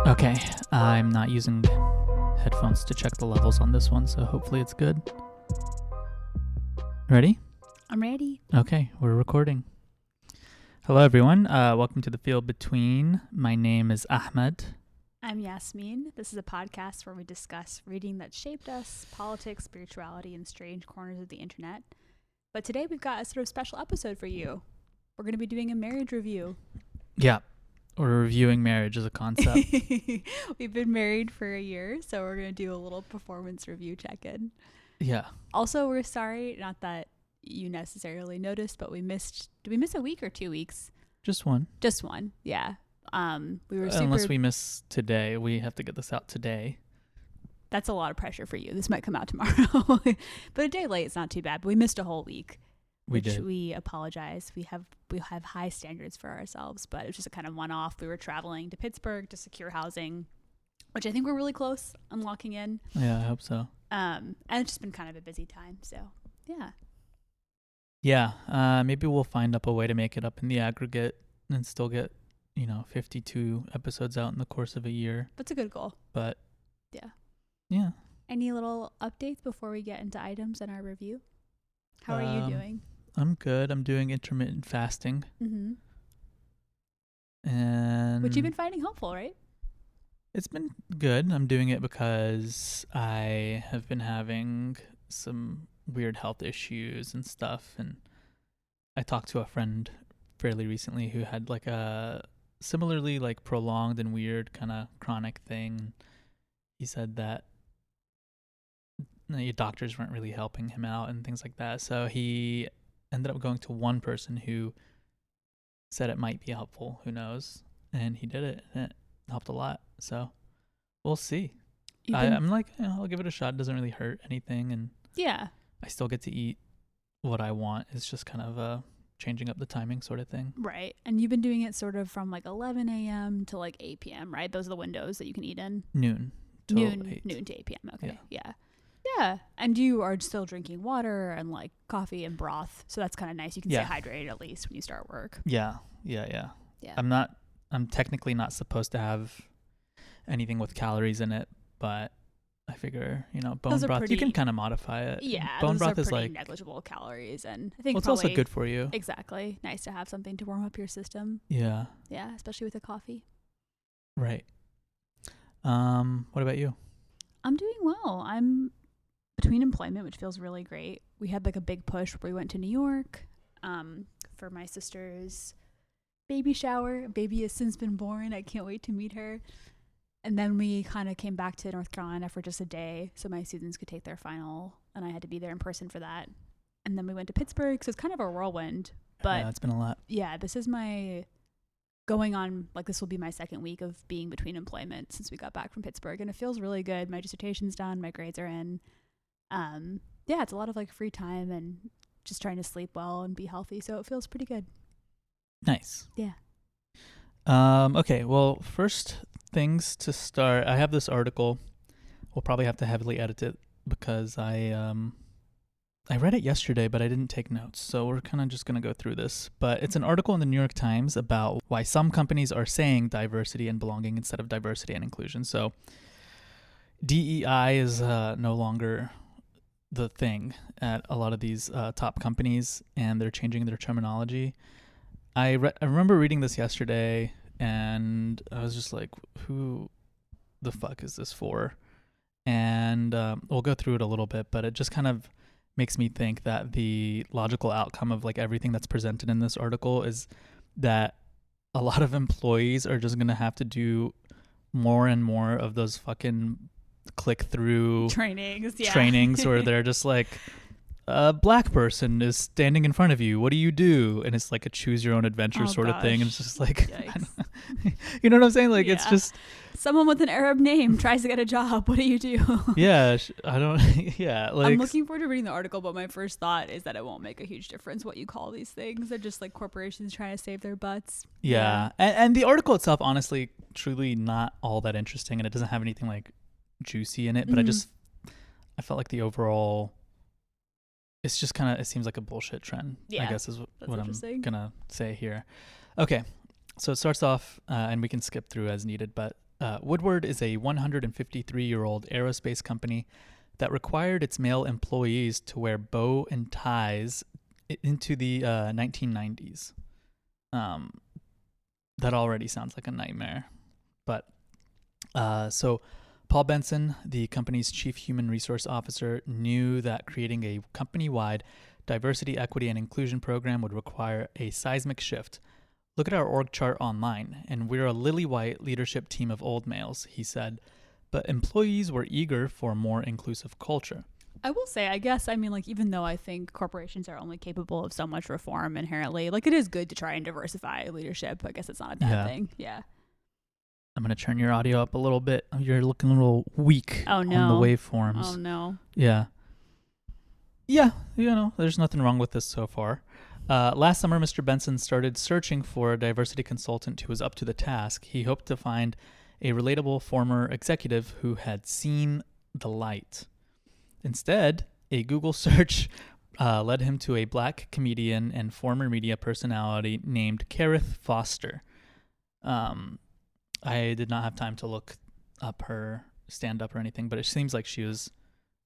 Okay, I'm not using headphones to check the levels on this one, so hopefully it's good. Ready? I'm ready. Okay, we're recording. Hello, everyone. Welcome to The Field Between. My name is Ahmed. I'm Yasmin. This is a podcast where we discuss reading that shaped us, politics, spirituality, and strange corners of the internet. But today we've got a sort of special episode for you. We're going to be doing a marriage review. Yeah, we're reviewing marriage as a concept. We've been married for a year, so we're going to do a little performance review check-in. Yeah. Also, we're sorry, not that you necessarily noticed, but did we miss a week or 2 weeks? Just one. Just one, yeah. We were Unless we miss today. We have to get this out today. That's a lot of pressure for you. This might come out tomorrow. But a day late is not too bad. But we missed a whole week. We did. We apologize. We have high standards for ourselves, but it was just a kind of one-off. We were traveling to Pittsburgh to secure housing, which I think we're really close on locking in. Yeah, I hope so. And it's just been kind of a busy time. So, yeah. Yeah, maybe we'll find up a way to make it up in the aggregate and still get, 52 episodes out in the course of a year. That's a good goal. But yeah. Any little updates before we get into items in our review? How are you doing? I'm good. I'm doing intermittent fasting. Mm-hmm. And which you've been finding helpful, right? It's been good. I'm doing it because I have been having some weird health issues and stuff. And I talked to a friend fairly recently who had like a similarly like prolonged and weird kind of chronic thing. He said that your doctors weren't really helping him out and things like that. So he ended up going to one person who said it might be helpful. Who knows? And he did it, and it helped a lot. So we'll see. I'm like, I'll give it a shot. It doesn't really hurt anything, and yeah, I still get to eat what I want. It's just kind of changing up the timing sort of thing. Right. And you've been doing it sort of from like 11 a.m. to like 8 p.m., right? Those are the windows that you can eat in. Noon to 8 p.m. Okay. Yeah. And you are still drinking water and like coffee and broth. So that's kind of nice. You can stay hydrated at least when you start work. Yeah. I'm technically not supposed to have anything with calories in it, but I figure, bone broth, you can kind of modify it. Yeah. Bone broth is like negligible calories. And I think it's also good for you. Exactly. Nice to have something to warm up your system. Yeah. Yeah. Especially with a coffee. Right. What about you? I'm doing well. I'm between employment, which feels really great. We had like a big push where we went to New York for my sister's baby shower. Baby has since been born. I can't wait to meet her. And then we kind of came back to North Carolina for just a day so my students could take their final, and I had to be there in person for that. And then we went to Pittsburgh, so it's kind of a whirlwind. But yeah, it's been a lot. Yeah, this is this will be my second week of being between employment since we got back from Pittsburgh, and it feels really good. My dissertation's done, my grades are in. It's a lot of like free time and just trying to sleep well and be healthy, so it feels pretty good. Nice. Yeah. Okay, well, first things to start, I have this article. We'll probably have to heavily edit it because I read it yesterday, but I didn't take notes, so we're kind of just going to go through this. But it's an article in the New York Times about why some companies are saying diversity and belonging instead of diversity and inclusion. So DEI is no longer the thing at a lot of these top companies, and they're changing their terminology. I remember reading this yesterday, and I was just like, who the fuck is this for? And we'll go through it a little bit, but it just kind of makes me think that the logical outcome of like everything that's presented in this article is that a lot of employees are just going to have to do more and more of those fucking click-through trainings where they're just like, a black person is standing in front of you. What do you do? And it's like a choose your own adventure sort of thing. And it's just like, you know what I'm saying? Like, it's just someone with an Arab name tries to get a job. What do you do? Yeah. I don't, yeah. Like, I'm looking forward to reading the article, but my first thought is that it won't make a huge difference what you call these things. They're just like corporations trying to save their butts. Yeah. And the article itself, honestly, truly not all that interesting. And it doesn't have anything like juicy in it, but I felt like the overall, it's just kind of, it seems like a bullshit trend, I guess is what I'm going to say here. Okay. So it starts off, and we can skip through as needed, but Woodward is a 153-year-old aerospace company that required its male employees to wear bow and ties into the 1990s. That already sounds like a nightmare. But so Paul Benson, the company's chief human resource officer, knew that creating a company-wide diversity, equity, and inclusion program would require a seismic shift. Look at our org chart online, and we're a lily-white leadership team of old males, he said. But employees were eager for a more inclusive culture. I will say, I guess, I mean, like, even though I think corporations are only capable of so much reform inherently, like, it is good to try and diversify leadership. I guess it's not a bad thing. Yeah. I'm going to turn your audio up a little bit. You're looking a little weak on the waveforms. Oh, no. Yeah. Yeah, there's nothing wrong with this so far. Last summer, Mr. Benson started searching for a diversity consultant who was up to the task. He hoped to find a relatable former executive who had seen the light. Instead, a Google search led him to a black comedian and former media personality named Kareth Foster. I did not have time to look up her stand-up or anything, but it seems like she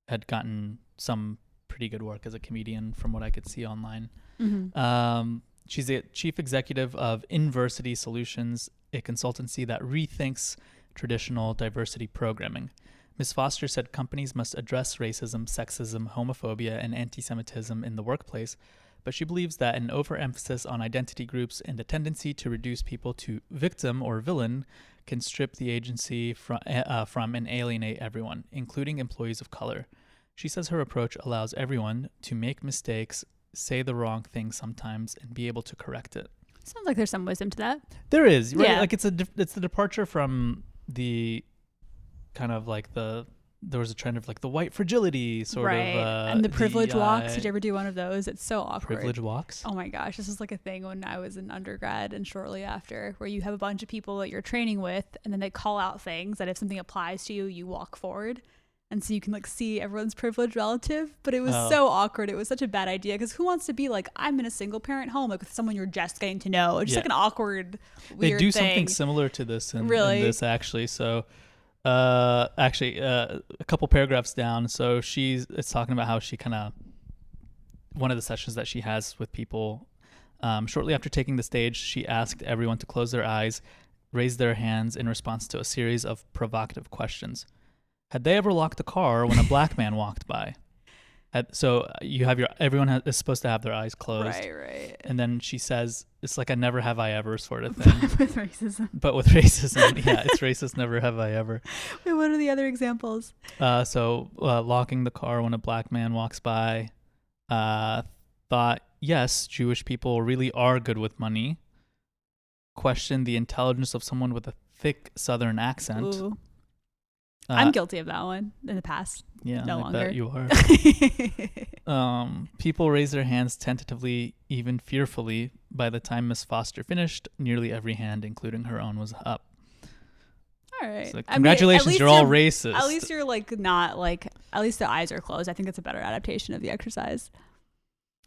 had gotten some pretty good work as a comedian from what I could see online. Mm-hmm. She's the chief executive of Inversity Solutions, a consultancy that rethinks traditional diversity programming. Ms. Foster said companies must address racism, sexism, homophobia, and anti-Semitism in the workplace, but she believes that an overemphasis on identity groups and a tendency to reduce people to victim or villain can strip the agency from and alienate everyone, including employees of color. She says her approach allows everyone to make mistakes, say the wrong thing sometimes, and be able to correct it. Sounds like there's some wisdom to that. There is, right? Yeah. Like it's the departure from the kind of like there was a trend of like the white fragility sort of. And the privilege walks. Did you ever do one of those? It's so awkward. Privilege walks? Oh my gosh. This was like a thing when I was in undergrad and shortly after, where you have a bunch of people that you're training with and then they call out things that if something applies to you, you walk forward. And so you can like see everyone's privileged relative, but it was so awkward. It was such a bad idea because who wants to be like, I'm in a single parent home, like with someone you're just getting to know. It's just like an awkward, weird They do thing. something similar to this in this actually. So a couple paragraphs down. So it's talking about how she one of the sessions that she has with people, shortly after taking the stage, she asked everyone to close their eyes, raise their hands in response to a series of provocative questions. Had they ever locked the car when a black man walked by? So you have everyone is supposed to have their eyes closed. Right. And then she says, it's like a never have I ever sort of thing. With racism. But with racism, yeah, it's racist, never have I ever. Wait, what are the other examples? So locking the car when a black man walks by. Thought, yes, Jewish people really are good with money. Questioned the intelligence of someone with a thick Southern accent. Ooh. I'm guilty of that one in the past. Yeah, no longer. Bet you are. People raised their hands tentatively, even fearfully. By the time Miss Foster finished, nearly every hand, including her own, was up. All right. So, congratulations, you're all racist. At least you're like not like. At least the eyes are closed. I think it's a better adaptation of the exercise.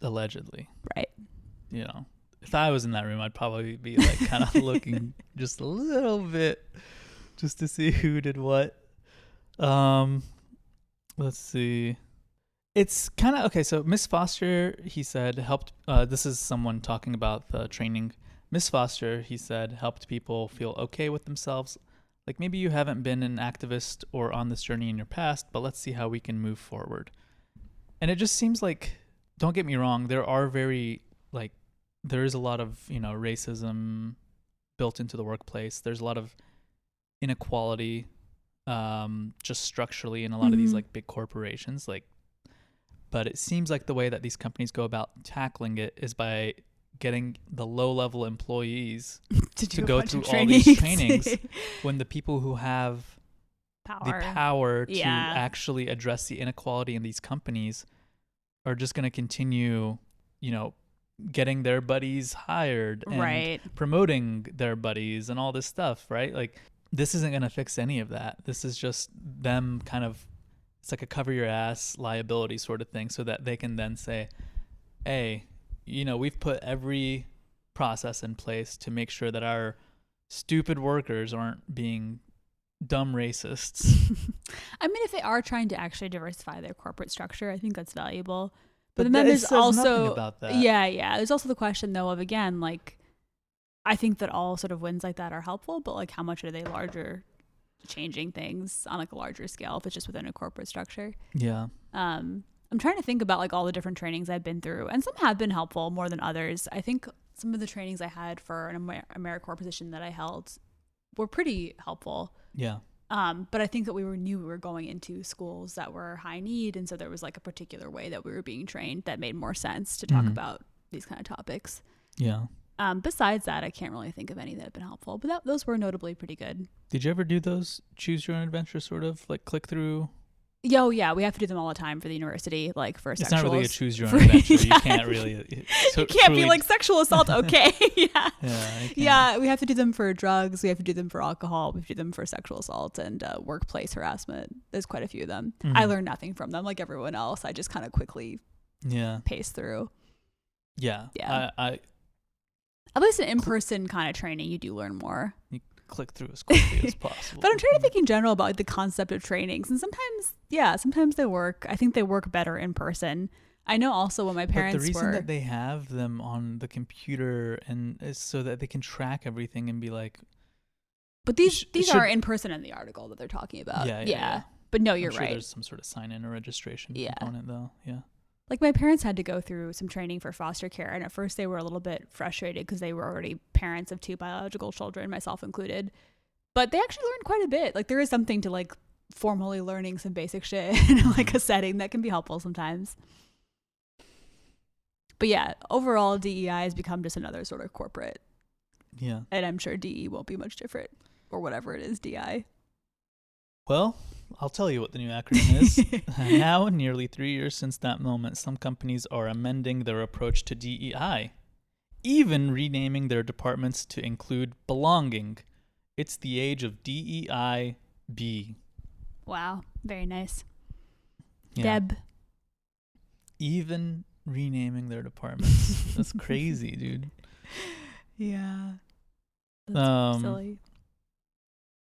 Allegedly. Right. If I was in that room, I'd probably be like kind of looking just a little bit, just to see who did what. Let's see. It's kind of okay. So Miss Foster, he said, helped. This is someone talking about the training. Miss Foster, he said, helped people feel okay with themselves. Like maybe you haven't been an activist or on this journey in your past, but let's see how we can move forward. And it just seems like, don't get me wrong, there is a lot of racism built into the workplace. There's a lot of inequality. Just structurally in a lot of these like big corporations, but it seems like the way that these companies go about tackling it is by getting the low-level employees to go through all these trainings when the people who have the power to actually address the inequality in these companies are just going to continue, getting their buddies hired and promoting their buddies and all this stuff, right? Like, this isn't going to fix any of that. This is just them it's like a cover your ass liability sort of thing so that they can then say, hey, we've put every process in place to make sure that our stupid workers aren't being dumb racists. I mean, if they are trying to actually diversify their corporate structure, I think that's valuable. But then it there's says also nothing about that. yeah. There's also the question though of, again, like, I think that all sort of wins like that are helpful, but like how much are they larger, changing things on like a larger scale if it's just within a corporate structure? Yeah. I'm trying to think about like all the different trainings I've been through, and some have been helpful more than others. I think some of the trainings I had for an AmeriCorps position that I held were pretty helpful. Yeah. But I think that knew we were going into schools that were high need, and so there was like a particular way that we were being trained that made more sense to talk about these kind of topics. Yeah. Besides that, I can't really think of any that have been helpful, but those were notably pretty good. Did you ever do those choose your own adventure sort of like click through? Yo, yeah, we have to do them all the time for the university, like for It's sexual. not really a choose your own adventure. Yeah. You can't really. You can't be like sexual assault. Okay, yeah, Yeah. We have to do them for drugs. We have to do them for alcohol. We have to do them for sexual assault and workplace harassment. There's quite a few of them. I learned nothing from them, like everyone else. I just kind of quickly pace through. Yeah. At least an in-person kind of training, you do learn more. You click through as quickly as possible. But I'm trying to think in general about like, the concept of trainings, and sometimes they work. I think they work better in person. I know also when my parents but the reason that they have them on the computer and is so that they can track everything and be like. But these are in person in the article that they're talking about. Yeah. But no, you're right. There's some sort of sign-in or registration component though. Yeah. Like my parents had to go through some training for foster care, and at first they were a little bit frustrated because they were already parents of 2 biological children, myself included. But they actually learned quite a bit. Like there is something to like formally learning some basic shit in like a setting that can be helpful sometimes. But yeah, overall DEI has become just another sort of corporate. Yeah. And I'm sure DE won't be much different, or whatever it is, DI. Well, I'll tell you what the new acronym is. Now, nearly 3 years since that moment, some companies are amending their approach to DEI, even renaming their departments to include belonging. It's the age of DEI-B. Wow, very nice. Yeah. Deb. Even renaming their departments. That's crazy, dude. Yeah. That's silly.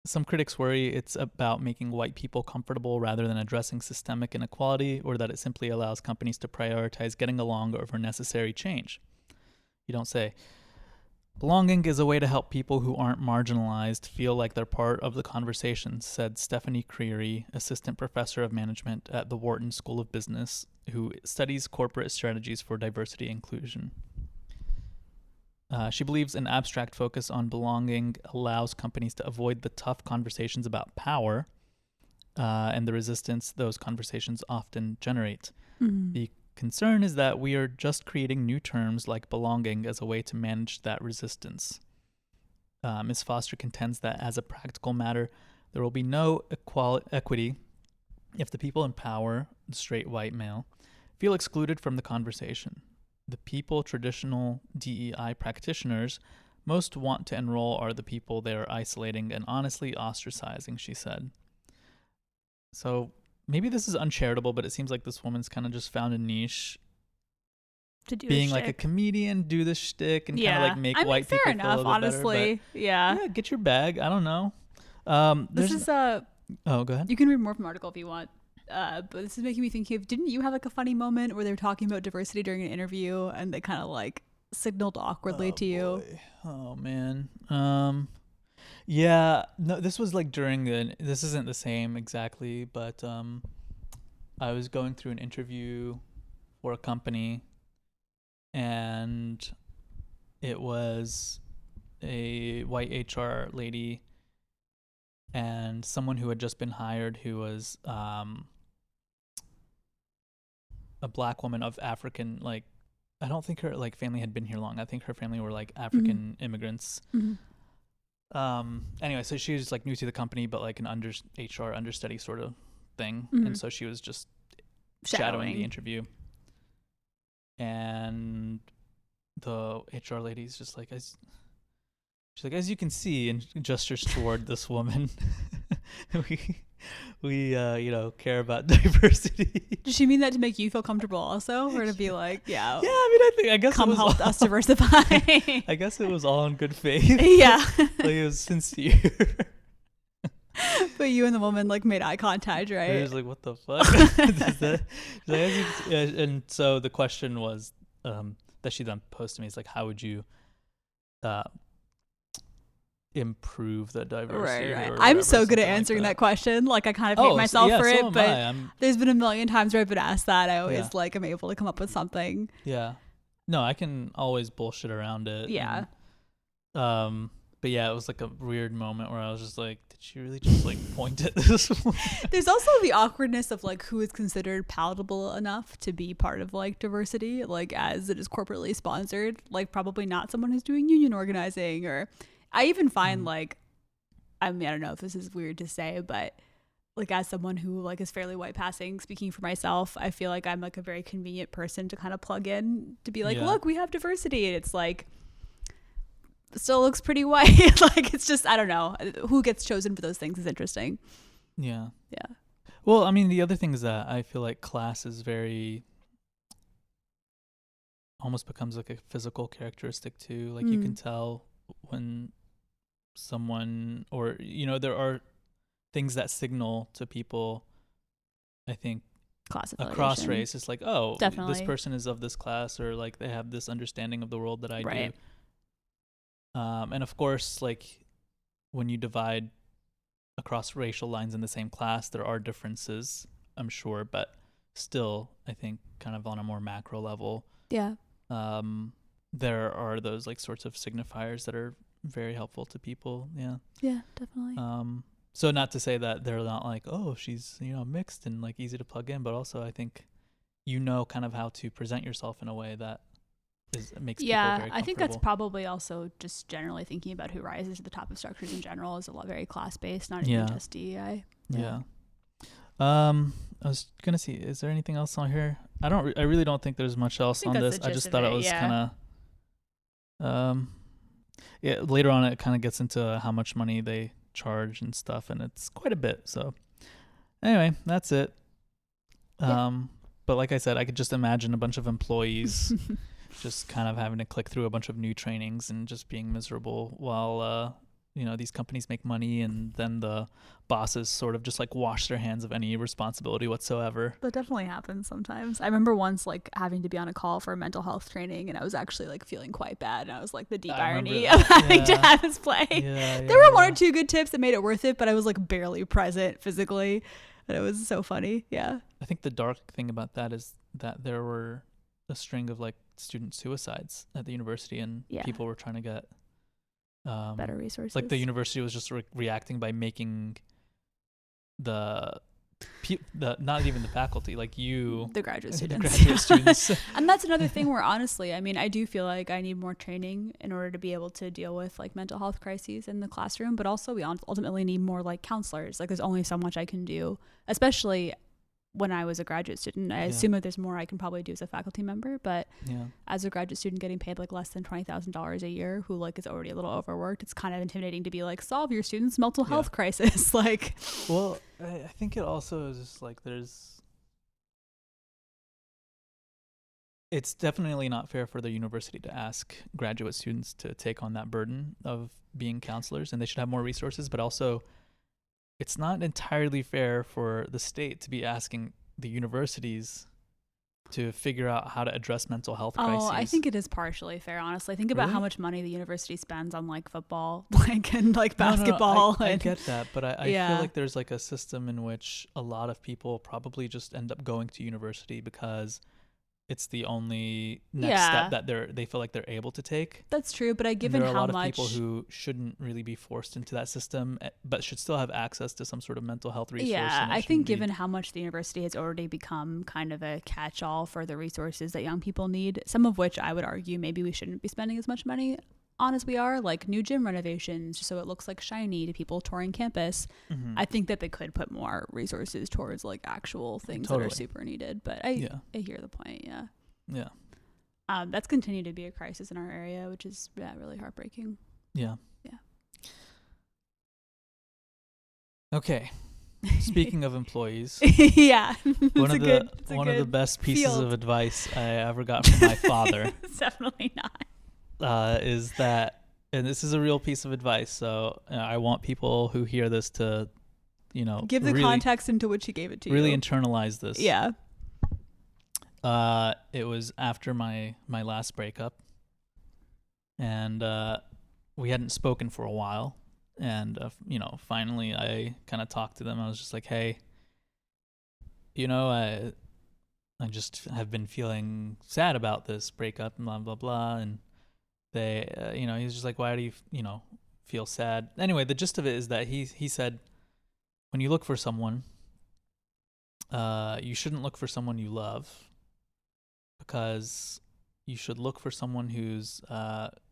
Some critics worry it's about making white people comfortable rather than addressing systemic inequality, or that it simply allows companies to prioritize getting along over necessary change. You don't say. Belonging is a way to help people who aren't marginalized feel like they're part of the conversation, said Stephanie Creary, assistant professor of management at the Wharton School of Business, who studies corporate strategies for diversity and inclusion. She believes an abstract focus on belonging allows companies to avoid the tough conversations about power and the resistance those conversations often generate. Mm-hmm. The concern is that we are just creating new terms like belonging as a way to manage that resistance. Ms. Foster contends that as a practical matter, there will be no equity if the people in power, the straight white male, feel excluded from the conversation. The people traditional DEI practitioners most want to enroll are the people they are isolating and honestly ostracizing, she said. So maybe this is uncharitable, but it seems like this woman's kind of just found a niche to do being like a comedian, do this shtick, and kind of like make white people feel a little honestly. Better. Yeah, get your bag. I don't know. This is Oh, go ahead. You can read more from the article if you want. But this is making me think of, didn't you have like a funny moment where they were talking about diversity during an interview and they kind of like signaled awkwardly to you? Oh man. Yeah, no, this was like this isn't the same exactly, but I was going through an interview for a company and it was a white HR lady and someone who had just been hired who was a black woman of African, like, I don't think her like family had been here long. I think her family were like African immigrants. Mm-hmm. Anyway, so she was like new to the company, but like an HR understudy sort of thing. Mm-hmm. And so she was just shadowing the interview. And the HR lady's just like, she's like, as you can see, and gestures toward this woman, we care about diversity. Does she mean that to make you feel comfortable also, or to be like, yeah? Yeah, I mean, I guess come help us diversify. I guess it was all in good faith. Yeah, like it was sincere. But you and the woman like made eye contact, They're right? just like, what the fuck? And so the question was that she then posed to me is like, how would you uh, improve the diversity Right. or I'm whatever, so good at something like answering that. that question. Like I kind of hate Oh, myself yeah, for so it, am but I. there's been a million times where I've been asked that. I always Yeah. like am able to come up with something. Yeah. No, I can always bullshit around it. Yeah. And, but yeah, it was like a weird moment where I was just like, did she really just like point at this one? There's also the awkwardness of like who is considered palatable enough to be part of like diversity, like as it is corporately sponsored, like probably not someone who's doing union organizing. Or I even find like, I mean, I don't know if this is weird to say, but like as someone who like is fairly white passing, speaking for myself, I feel like I'm like a very convenient person to kind of plug in to be like, Yeah. look, we have diversity. And it's like, still looks pretty white. Like it's just, I don't know, who gets chosen for those things is interesting. Yeah. Yeah. Well, I mean, the other thing is that I feel like class is very, almost becomes like a physical characteristic too. Like you can tell when someone, or, there are things that signal to people, I think, Class across affiliation. race. It's like, oh, Definitely. this person is of this class, or like they have this understanding of the world that I Right. do. And of course, like when you divide across racial lines in the same class, there are differences, I'm sure, but still, I think kind of on a more macro level, Yeah. there are those like sorts of signifiers that are very helpful to people. Yeah. Yeah, definitely. So not to say that they're not like, oh, she's, mixed and like easy to plug in, but also I think kind of how to present yourself in a way that makes people very comfortable. I think that's probably also just generally thinking about who rises to the top of structures in general is a lot very class based, not even just DEI. Yeah. I was gonna see, is there anything else on here? I really don't think there's much else on this. I just thought it was kind of later on it kind of gets into how much money they charge and stuff, and it's quite a bit. So anyway, that's it. But like I said, I could just imagine a bunch of employees just kind of having to click through a bunch of new trainings and just being miserable while these companies make money, and then the bosses sort of just like wash their hands of any responsibility whatsoever. That definitely happens sometimes. I remember once like having to be on a call for a mental health training, and I was actually like feeling quite bad, and I was like the deep irony of having to have this play. There were one or two good tips that made it worth it, but I was like barely present physically, and it was so funny. Yeah. I think the dark thing about that is that there were a string of like student suicides at the university, and people were trying to get better resources. Like the university was just reacting by making the not even the faculty, like the graduate students. The graduate students. And that's another thing where honestly, I mean, I do feel like I need more training in order to be able to deal with like mental health crises in the classroom, but also we ultimately need more like counselors. Like there's only so much I can do, especially when I was a graduate student. I assume that there's more I can probably do as a faculty member, but as a graduate student getting paid like less than $20,000 a year, who like is already a little overworked, it's kind of intimidating to be like, solve your students' mental health crisis. Like, well, I think it also is just like it's definitely not fair for the university to ask graduate students to take on that burden of being counselors, and they should have more resources, but also it's not entirely fair for the state to be asking the universities to figure out how to address mental health crises. I think it is partially fair, honestly. Think about how much money the university spends on like football, like and like basketball. I get that, but I feel like there's like a system in which a lot of people probably just end up going to university because it's the only next step that they feel like they're able to take. That's true, but given how much, there are a lot of people who shouldn't really be forced into that system, but should still have access to some sort of mental health resource. Yeah, I think given how much the university has already become kind of a catch-all for the resources that young people need, some of which I would argue maybe we shouldn't be spending as much money on as we are, like new gym renovations just so it looks like shiny to people touring campus. I think that they could put more resources towards like actual things that are super needed, but I hear the point. That's continued to be a crisis in our area, which is really heartbreaking. Okay, speaking of employees, one of the best pieces of advice I ever got from my father it's definitely not is that, and this is a real piece of advice, so I want people who hear this to give the context into which he gave it to really you. Internalize this. Yeah. It was after my last breakup, and we hadn't spoken for a while, and finally I kind of talked to them. I was just like, hey, I just have been feeling sad about this breakup and blah blah blah, and they he's just like, why do you feel sad? Anyway, the gist of it is that he said, when you look for someone, you shouldn't look for someone you love, because you should look for someone who's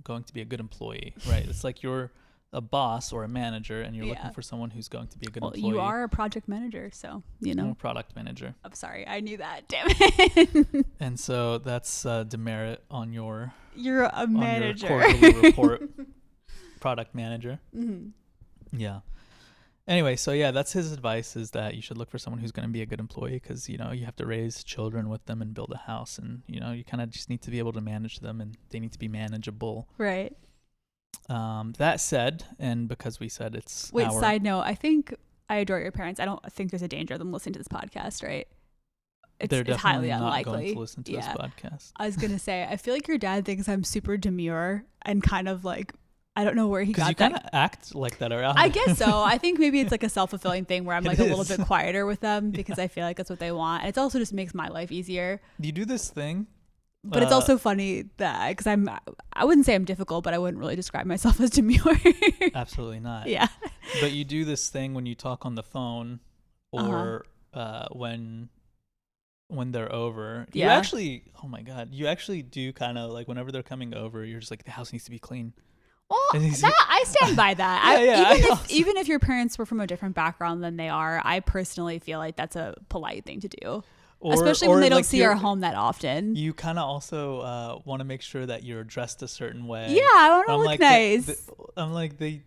going to be a good employee, right? It's like you're a boss or a manager, and you're looking for someone who's going to be a good employee. You are a project manager, so I'm a product manager. I'm sorry, I knew that. Damn it. And so that's demerit on your. You're a manager. On your quarterly report, product manager. Mm-hmm. Yeah. Anyway, so yeah, that's his advice, is that you should look for someone who's going to be a good employee, because, you have to raise children with them and build a house, and, you kind of just need to be able to manage them, and they need to be manageable. Right. That said, and because we said it's side note, I think I adore your parents. I don't think there's a danger of them listening to this podcast, right? They're definitely highly not unlikely. going to listen to this podcast. I was going to say, I feel like your dad thinks I'm super demure and kind of like, I don't know where he got that. Because you kind of act like that around. I guess so. I think maybe it's like a self-fulfilling thing where I'm like a little bit quieter with them because I feel like that's what they want. And it also just makes my life easier. Do you do this thing? But it's also funny that, because I wouldn't say I'm difficult, but I wouldn't really describe myself as demure. Absolutely not. Yeah. But you do this thing when you talk on the phone, or when they're over. Yeah. You actually, oh my God, you actually do kind of like, whenever they're coming over, you're just like, the house needs to be clean. Well, I stand by that. Yeah, even if your parents were from a different background than they are, I personally feel like that's a polite thing to do. Especially when they don't see our home that often. You kind of also want to make sure that you're dressed a certain way. Yeah, I want to look nice. I'm like, they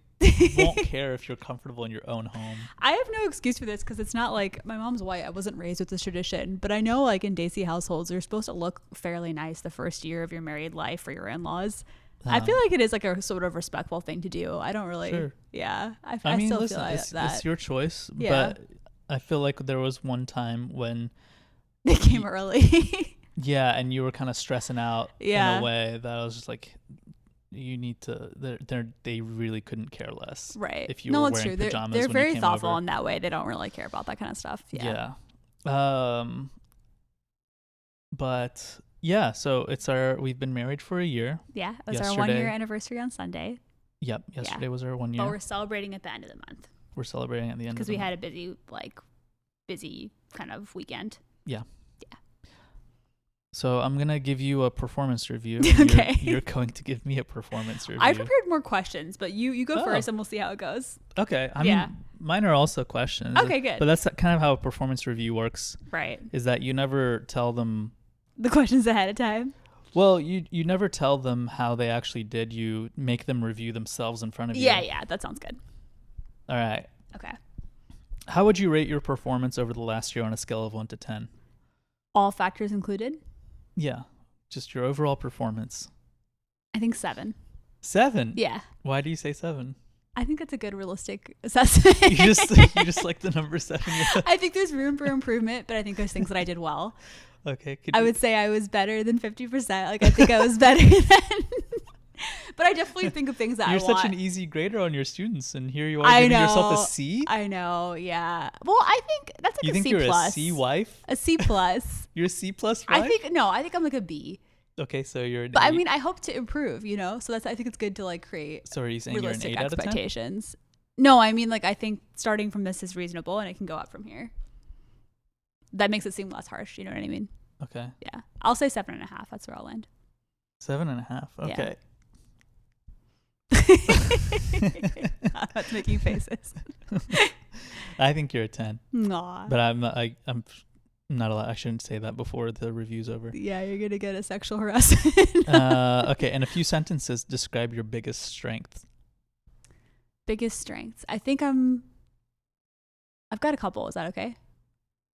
won't care if you're comfortable in your own home. I have no excuse for this, because it's not like, my mom's white. I wasn't raised with this tradition. But I know, like, in Desi households, you're supposed to look fairly nice the first year of your married life for your in-laws. I feel like it is like a sort of respectful thing to do. I don't really. Sure. Yeah. I mean, still listen, feel like that. It's your choice. Yeah. But I feel like there was one time when they came early. Yeah, and you were kind of stressing out in a way that I was just like, you need to. They really couldn't care less. Right. If you were wearing pajamas, they're when very you came thoughtful over. in that way. They don't really care about that kind of stuff. Yeah. But yeah, so we've been married for a year. Yeah, it was our 1-year anniversary on Sunday. Yep, yesterday was our 1 year. But we're celebrating at the end of the month. We're celebrating at the end of the month. Because we had a busy kind of weekend. Yeah. Yeah. So I'm going to give you a performance review. Okay. You're going to give me a performance review. I prepared more questions, but you go first and we'll see how it goes. Okay. I mean, mine are also questions. Okay, good. But that's kind of how a performance review works. Right. Is that you never tell them the questions ahead of time. Well, you never tell them how they actually did. You make them review themselves in front of you. Yeah, that sounds good. All right. Okay. How would you rate your performance over the last year on a scale of 1 to 10? All factors included? Yeah. Just your overall performance. I think 7. 7? Yeah. Why do you say 7? I think that's a good realistic assessment. you just like the number 7? I think there's room for improvement, but I think there's things that I did well. Okay. I would say I was better than 50%. Like, I think I was better than... But I definitely think of things that You're I want. such an easy grader on your students, and here you are giving yourself a C? I know, yeah. Well, I think that's like you a think C+. You're a C wife? A C+. You're a C+ wife? I think I'm like a B. Okay, so you're an But A. I mean, I hope to improve, So I think it's good to like create So are you saying realistic you're an 8 expectations. No, I mean, like, I think starting from this is reasonable and it can go up from here. That makes it seem less harsh, you know what I mean? Okay. Yeah. I'll say 7.5. That's where I'll land. 7.5. Okay. I'm not making faces. I think you're a 10. Aw. But I'm not allowed. I shouldn't say that before the review's over. Yeah, you're gonna get a sexual harassment. Okay, in a few sentences, describe your biggest strength. Biggest strengths. I think I've got a couple. Is that okay?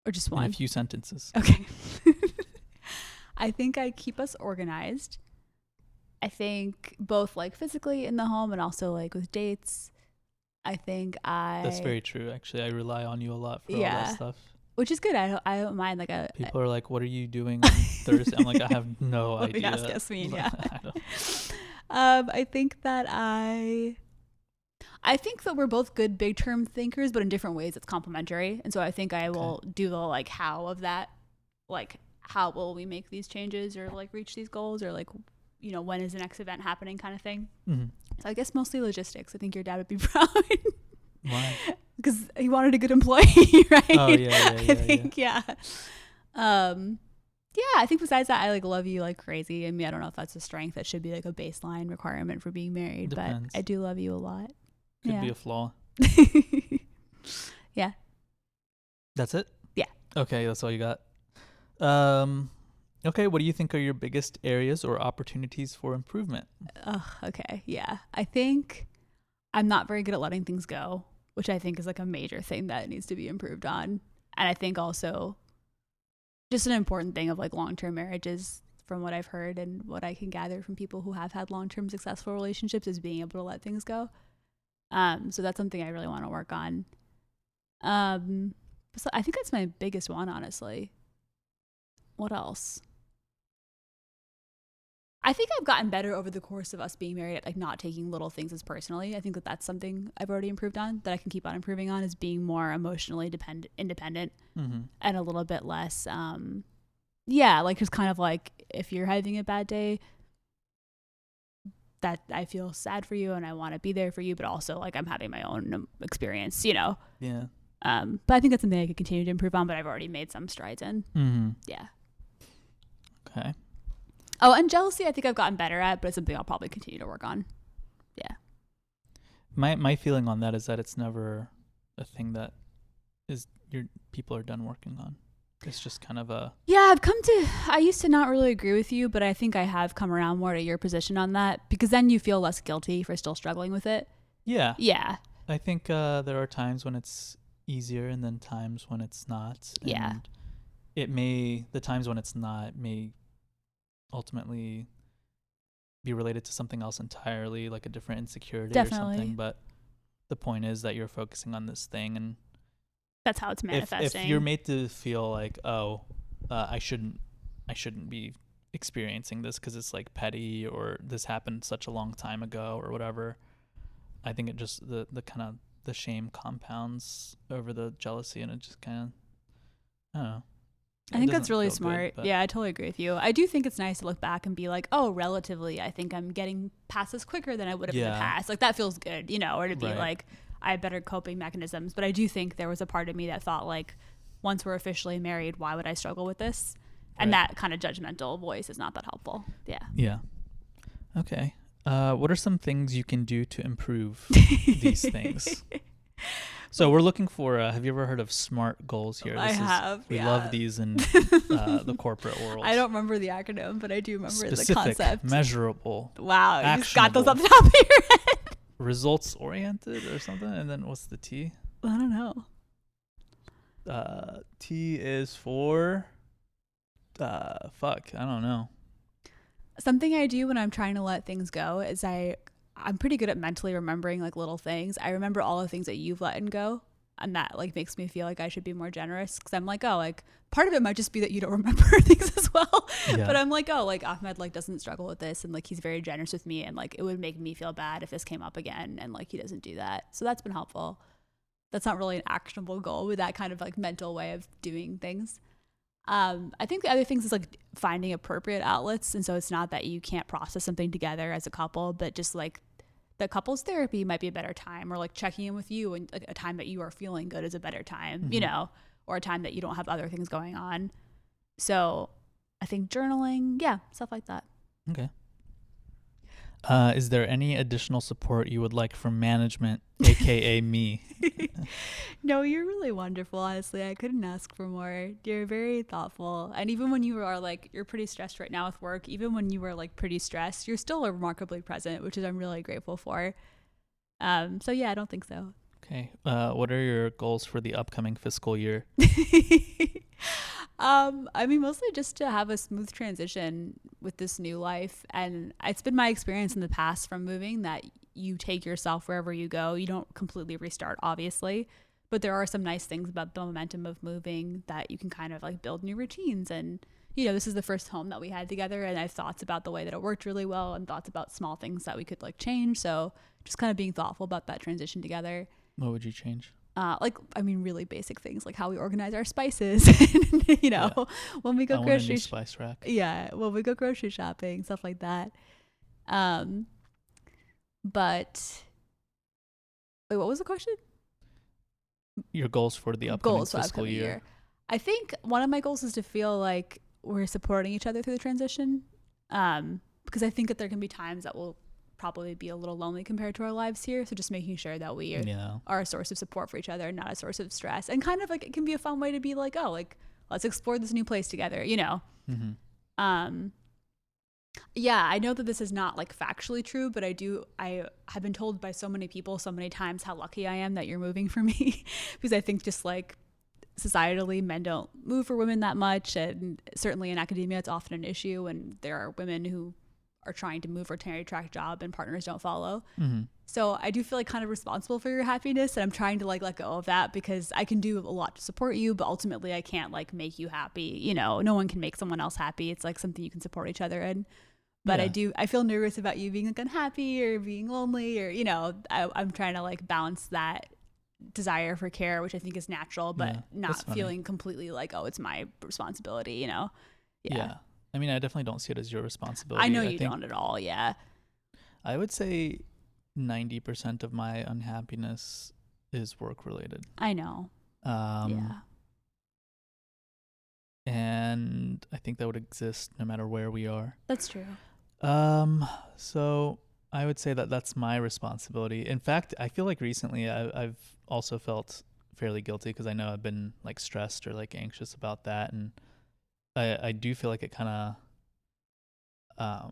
Or just one? In a few sentences. Okay. I think I keep us organized. I think both like physically in the home and also like with dates. I think That's very true. Actually, I rely on you a lot for all that yeah, stuff. which is good. I don't mind like a People are like, "What are you doing on Thursday?" I'm like, "I have no let me idea." ask Yasmin. Yeah. I don't. I think that I think that we're both good big term thinkers, but in different ways. It's complementary, and so I think I will do the like how of that, like how will we make these changes or like reach these goals or like when is the next event happening kind of thing. Mm-hmm. So I guess mostly logistics. I think your dad would be proud. Why? Because he wanted a good employee, right? Oh yeah. I think yeah. Yeah, I think besides that, I like love you like crazy. I mean, I don't know if that's a strength that should be like a baseline requirement for being married, Depends. but I do love you a lot. Could be a flaw. Yeah. That's it? Yeah. Okay, that's all you got. Okay, what do you think are your biggest areas or opportunities for improvement? Okay. Yeah. I think I'm not very good at letting things go, which I think is like a major thing that needs to be improved on. And I think also just an important thing of like long-term marriages, from what I've heard and what I can gather from people who have had long-term successful relationships, is being able to let things go. So that's something I really want to work on. So I think that's my biggest one, honestly. What else? I think I've gotten better over the course of us being married at like not taking little things as personally. I think that that's something I've already improved on, that I can keep on improving on, is being more emotionally independent and a little bit less, like just kind of like if you're having a bad day, that I feel sad for you and I want to be there for you, but also like I'm having my own experience, Yeah. But I think that's something I could continue to improve on, but I've already made some strides in. Yeah. Okay. Oh, and jealousy I think I've gotten better at, but it's something I'll probably continue to work on. Yeah. My feeling on that is that it's never a thing that is your people are done working on. It's just kind of a... Yeah, I used to not really agree with you, but I think I have come around more to your position on that, because then you feel less guilty for still struggling with it. Yeah. Yeah. I think there are times when it's easier and then times when it's not. Yeah. And the times when it's not may ultimately be related to something else entirely, like a different insecurity or something. But the point is that you're focusing on this thing, and that's how it's manifesting. If you're made to feel like, I shouldn't be experiencing this because it's like petty or this happened such a long time ago or whatever, I think it just the kind of the shame compounds over the jealousy, and it just kind of, I don't know. I think that's really smart. Good, yeah, I totally agree with you. I do think it's nice to look back and be like, oh, relatively, I think I'm getting past this quicker than I would have in the past. Like that feels good, or to be like, I have better coping mechanisms. But I do think there was a part of me that thought like, once we're officially married, why would I struggle with this? And that kind of judgmental voice is not that helpful. Yeah. Yeah. Okay. What are some things you can do to improve these things? So we're looking for, have you ever heard of SMART goals here? I have. We love these in the corporate world. I don't remember the acronym, but I do remember Specific, the concept. Measurable. Wow. You just got those off the top of your head. Results oriented or something. And then what's the T? I don't know. T is for, I don't know. Something I do when I'm trying to let things go is I'm pretty good at mentally remembering like little things. I remember all the things that you've let go, and that like makes me feel like I should be more generous, because I'm like, oh, like part of it might just be that you don't remember things as well. Yeah. But I'm like, oh, like Ahmed like doesn't struggle with this, and like he's very generous with me, and like it would make me feel bad if this came up again, and like he doesn't do that. So that's been helpful. That's not really an actionable goal, with that kind of like mental way of doing things. I think the other things is like finding appropriate outlets. And so it's not that you can't process something together as a couple, but just like the couples therapy might be a better time, or like checking in with you, and like a time that you are feeling good is a better time, or a time that you don't have other things going on. So I think journaling, stuff like that. Okay. Is there any additional support you would like from management, aka me? No, you're really wonderful. Honestly, I couldn't ask for more. You're very thoughtful, and even when you are like, you're pretty stressed right now with work, even when you were like pretty stressed, you're still remarkably present, which is I'm really grateful for. So yeah, I don't think so. Okay. What are your goals for the upcoming fiscal year? I mean, mostly just to have a smooth transition with this new life. And it's been my experience in the past from moving that you take yourself wherever you go. You don't completely restart, obviously, but there are some nice things about the momentum of moving that you can kind of like build new routines. And, you know, this is the first home that we had together, and I have thoughts about the way that it worked really well and thoughts about small things that we could like change. So just kind of being thoughtful about that transition together. What would you change? Like, I mean, really basic things like how we organize our spices, you know, Yeah. when we go I want a new grocery spice rack. yeah, when we go grocery shopping, stuff like that. But wait, what was the question? Your goals for the upcoming Goals for fiscal upcoming year. year. I think one of my goals is to feel like we're supporting each other through the transition. Because I think that there can be times that will probably be a little lonely compared to our lives here. So just making sure that we are a source of support for each other, not a source of stress. And kind of like it can be a fun way to be like, oh, like let's explore this new place together, you know? Mm-hmm. Yeah, I know that this is not like factually true, but I have been told by so many people so many times how lucky I am that you're moving for me because I think just like societally men don't move for women that much, and certainly in academia it's often an issue, and there are women who are trying to move for a tenure track job and partners don't follow. Mm-hmm. So I do feel like kind of responsible for your happiness, and I'm trying to like let go of that because I can do a lot to support you, but ultimately I can't like make you happy. You know, no one can make someone else happy. It's like something you can support each other in. But I feel nervous about you being like unhappy or being lonely, or, you know, I'm trying to like balance that desire for care, which I think is natural, but not feeling completely like, oh, it's my responsibility, you know? Yeah. I mean, I definitely don't see it as your responsibility. I know you don't at all. Yeah. I would say 90% of my unhappiness is work related. I know. Yeah. And I think that would exist no matter where we are. That's true. So I would say that that's my responsibility. In fact, I feel like recently I've also felt fairly guilty because I know I've been like stressed or like anxious about that, and I do feel like it kind of I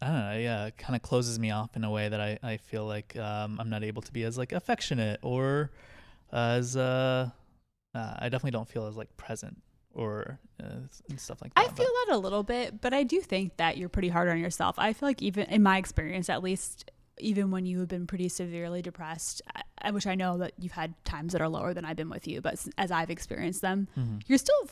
don't know, yeah, it kind of closes me off in a way that I feel like I'm not able to be as like affectionate or as I definitely don't feel as like present or stuff like that. I feel that a little bit, but I do think that you're pretty hard on yourself. I feel like even in my experience, at least, even when you have been pretty severely depressed, which I know that you've had times that are lower than I've been with you, but as I've experienced them, you're still,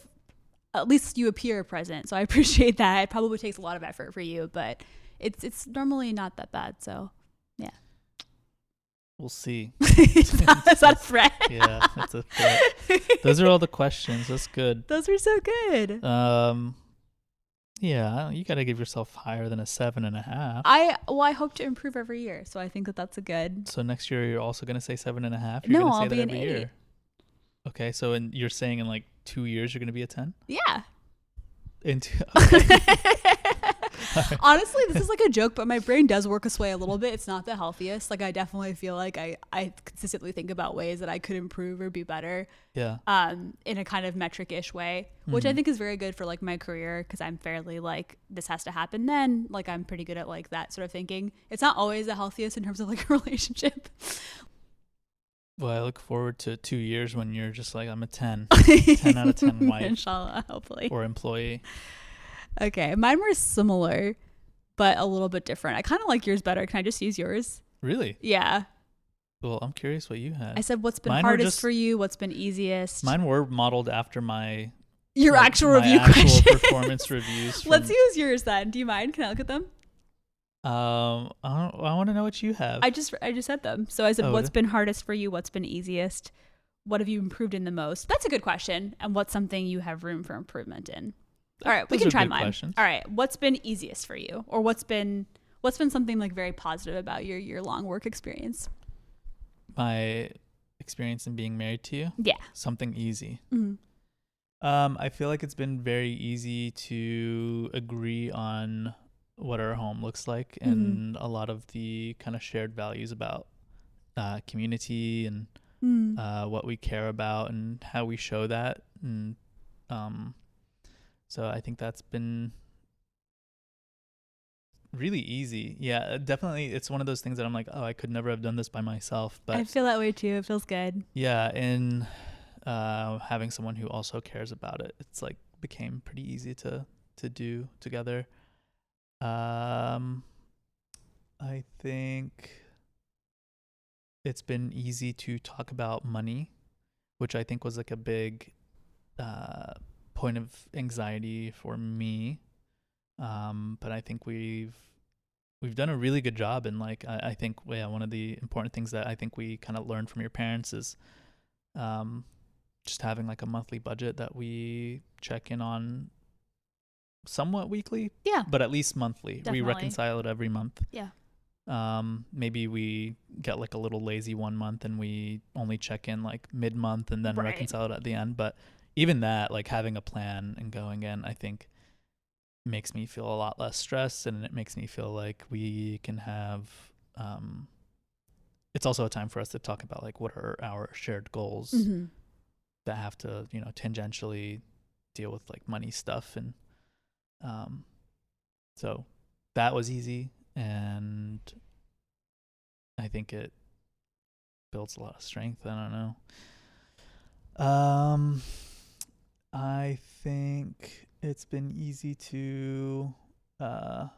at least you appear present. So I appreciate that. It probably takes a lot of effort for you, but it's normally not that bad. So yeah. We'll see. Is that a threat? Yeah, that's a threat. Those are all the questions. That's good. Those were so good. Yeah, you got to give yourself higher than a 7.5. I hope to improve every year, so I think that that's a good. So next year you're also gonna say 7.5. No, gonna I'll say be that an every 8. year. Okay, so you're saying in like 2 years you're gonna be a 10? Yeah. Okay. Honestly, this is like a joke, but my brain does work this way a little bit. It's not the healthiest. Like I definitely feel like I consistently think about ways that I could improve or be better. Yeah. In a kind of metric-ish way, which I think is very good for like my career, because I'm fairly like, this has to happen then. Like I'm pretty good at like that sort of thinking. It's not always the healthiest in terms of like a relationship. Well, I look forward to 2 years when you're just like, I'm a 10. 10 out of 10 wife. Inshallah, hopefully. Or employee. Okay, mine were similar, but a little bit different. I kind of like yours better. Can I just use yours? Really? Yeah. Well, I'm curious what you had. I said, what's been hardest for you? What's been easiest? Mine were modeled after your like, actual my review actual questions. performance reviews. Let's use yours then. Do you mind? Can I look at them? I want to know what you have. I just said them. So I said, what's been hardest for you? What's been easiest? What have you improved in the most? That's a good question. And what's something you have room for improvement in? All right, we can try mine. Questions. All right, what's been easiest for you, or what's been something like very positive about your year-long work experience? My experience in being married to you? Yeah. Something easy. Mm-hmm. I feel like it's been very easy to agree on what our home looks like, and a lot of the kind of shared values about community and what we care about and how we show that. And so I think that's been really easy. Yeah, definitely. It's one of those things that I'm like, oh, I could never have done this by myself. But I feel that way too. It feels good. Yeah, and having someone who also cares about it, it's like became pretty easy to do together. I think it's been easy to talk about money, which I think was like a big point of anxiety for me. But I think we've done a really good job. And like I think one of the important things that I think we kind of learned from your parents is um, just having like a monthly budget that we check in on somewhat weekly, Yeah, but at least monthly. We definitely. reconcile it every month. Yeah. Maybe we get like a little lazy one month and we only check in like mid-month and then Right. reconcile it at the end. But even that, like having a plan and going in, I think makes me feel a lot less stressed, and it makes me feel like we can have it's also a time for us to talk about like what are our shared goals Mm-hmm. that have to, you know, tangentially deal with like money stuff. And so that was easy, and I think it builds a lot of strength. I don't know. I think it's been easy to I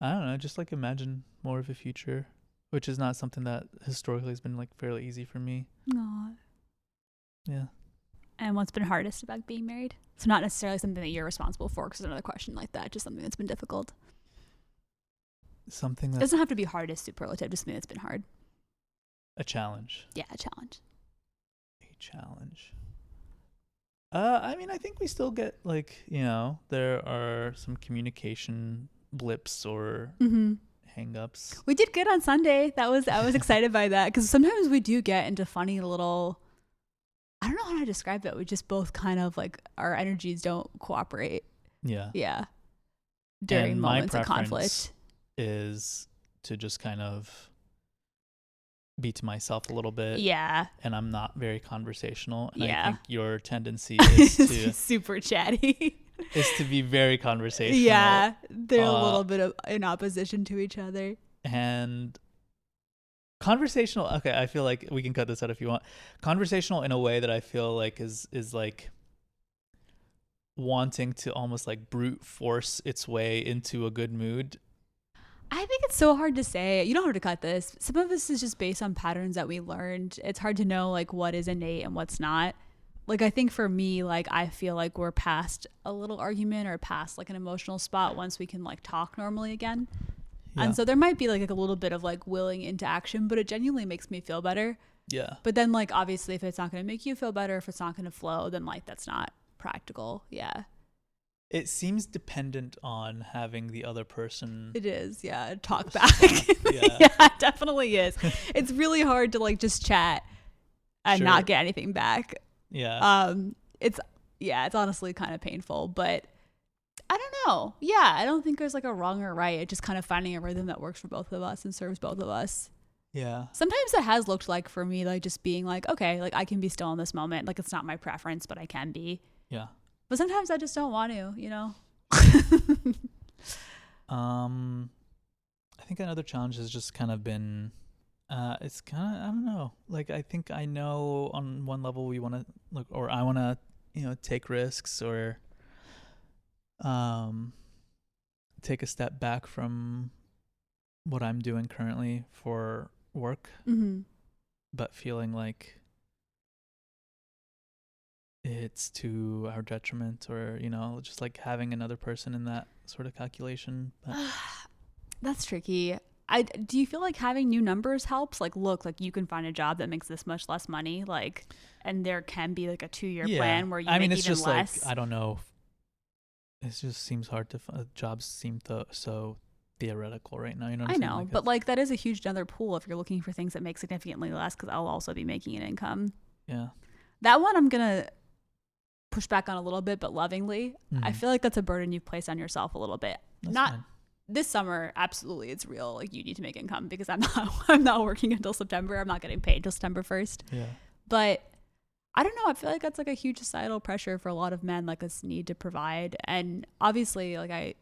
don't know, just like imagine more of a future, which is not something that historically has been like fairly easy for me. Aw. Yeah. And what's been hardest about being married? So not necessarily something that you're responsible for, because another question like that, just something that's been difficult. Something It that's doesn't have to be hardest superlative, just something that's been hard. a challenge. Yeah, a challenge. A challenge. I mean, I think we still get like, you know, there are some communication blips or Mm-hmm. hang-ups. We did good on Sunday. I was excited by that, because sometimes we do get into funny little, I don't know how to describe it. We just both kind of like our energies don't cooperate. Yeah. Yeah. During And my moments of preference conflict. is to just kind of be to myself a little bit. Yeah. And I'm not very conversational. And Yeah. I think your tendency is to super chatty. is to be very conversational. Yeah. They're a little bit in opposition to each other. And conversational, okay, I feel like we can cut this out if you want. Conversational in a way that I feel like is like wanting to almost like brute force its way into a good mood. I think it's so hard to say. You don't have to cut this. Some of this is just based on patterns that we learned. It's hard to know like what is innate and what's not. Like I think for me, like I feel like we're past a little argument or past like an emotional spot once we can like talk normally again. Yeah. And so there might be like a little bit of like willing into action, but it genuinely makes me feel better. Yeah. But then like obviously if it's not going to make you feel better, if it's not going to flow, then like that's not practical. Yeah. It seems dependent on having the other person. It is, yeah. Talk back. Yeah. Yeah, it definitely is. It's really hard to like just chat and Sure. not get anything back. Yeah. It's honestly kind of painful, but I don't know. Yeah, I don't think there's like a wrong or right. It's just kind of finding a rhythm that works for both of us and serves both of us. Yeah. Sometimes it has looked like for me like just being like, okay, like I can be still in this moment. Like it's not my preference, but I can be. Yeah. But sometimes I just don't want to, you know? I think another challenge has just kind of been it's kind of, I don't know, like I think I know on one level we want to look, or I want to, you know, take risks or take a step back from what I'm doing currently for work, Mm-hmm. but feeling like it's to our detriment, or, you know, just like having another person in that sort of calculation. But That's tricky. Do you feel like having new numbers helps? Like, look, like you can find a job that makes this much less money, like, and there can be like a 2-year plan where you make it's even just less. like, I don't know. It just seems hard to find. Jobs seem so theoretical right now. You know what I I'm saying? know, Like, but like that is a huge another pool if you're looking for things that make significantly less, because I'll also be making an income. yeah. That one I'm gonna push back on a little bit, but lovingly. I Mhm. feel like that's a burden you've placed on yourself a little bit. That's Not fine. this summer, absolutely, it's real. Like you need to make income because I'm not working until September. I'm not getting paid until September 1st. Yeah. But I don't know. I feel like that's like a huge societal pressure for a lot of men, like this need to provide. And obviously, like I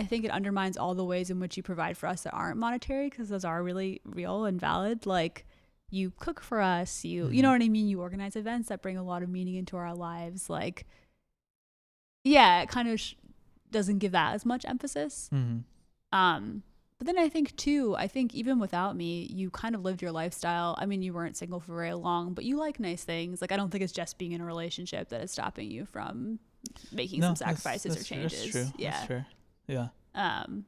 think it undermines all the ways in which you provide for us that aren't monetary, because those are really real and valid. Like you cook for us, you know what I mean? You organize events that bring a lot of meaning into our lives. Like, yeah, it kind of doesn't give that as much emphasis. Mm-hmm. But then I think too, I think even without me, you kind of lived your lifestyle. I mean, you weren't single for very long, but you like nice things. Like I don't think it's just being in a relationship that is stopping you from making some No, sacrifices or changes. that's true. Yeah. That's fair. Yeah. Um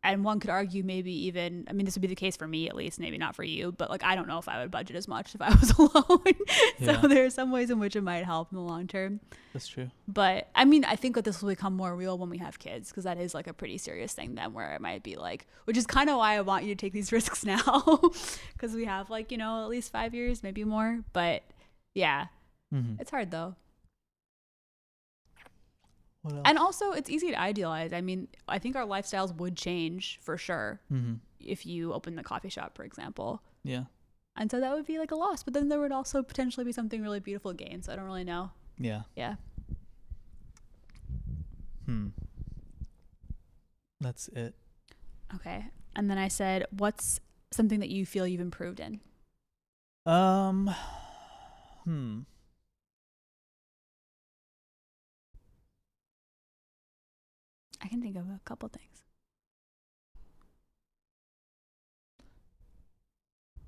and one could argue maybe even, I mean, this would be the case for me at least, maybe not for you, but like I don't know if I would budget as much if I was alone. So Yeah. there are some ways in which it might help in the long term. That's true. But I mean, I think that this will become more real when we have kids, because that is like a pretty serious thing then, where it might be like, which is kind of why I want you to take these risks now, because we have like, you know, at least 5 years, maybe more. But yeah, it's hard though. What else? And also, it's easy to idealize. I mean, I think our lifestyles would change for sure if you open the coffee shop, for example. Yeah. And so that would be like a loss, but then there would also potentially be something really beautiful gained. So I don't really know. Yeah. Yeah. That's it. Okay. And then I said, what's something that you feel you've improved in? I can think of a couple things.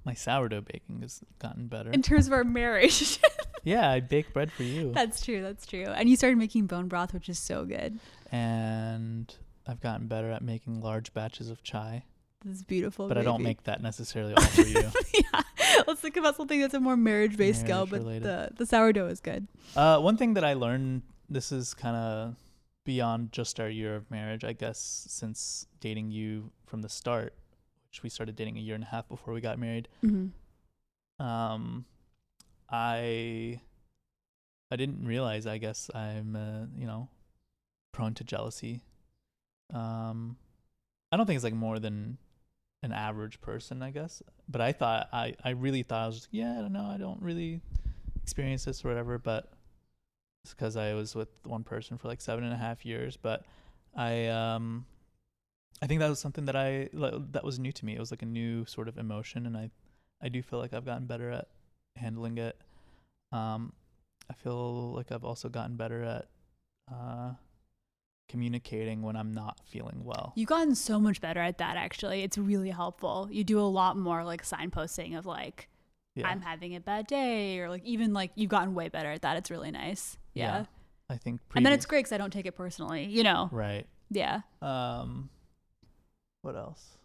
My sourdough baking has gotten better. In terms of our marriage. Yeah, I bake bread for you. That's true. That's true. And you started making bone broth, which is so good. And I've gotten better at making large batches of chai. This is beautiful. But baby. I don't make that necessarily all for you. Yeah. Let's think about something that's a more marriage-based skill, but the sourdough is good. One thing that I learned, this is kind of beyond just our year of marriage, I guess, since dating you from the start, which we started dating a year and a half before we got married. I didn't realize, I guess, I'm prone to jealousy. I don't think it's like more than an average person, I guess, but I really thought I was just, yeah, I don't know, I don't really experience this or whatever, but it's because I was with one person for like 7.5 years. But I think that was something that was new to me. It was like a new sort of emotion, and I do feel like I've gotten better at handling it. I feel like I've also gotten better at communicating when I'm not feeling well. You've gotten so much better at that, actually. It's really helpful. You do a lot more like signposting of like, I'm having a bad day, or like even like you've gotten way better at that. It's really nice. Yeah. I think and then it's great because I don't take it personally, you know. Right. Yeah. What else?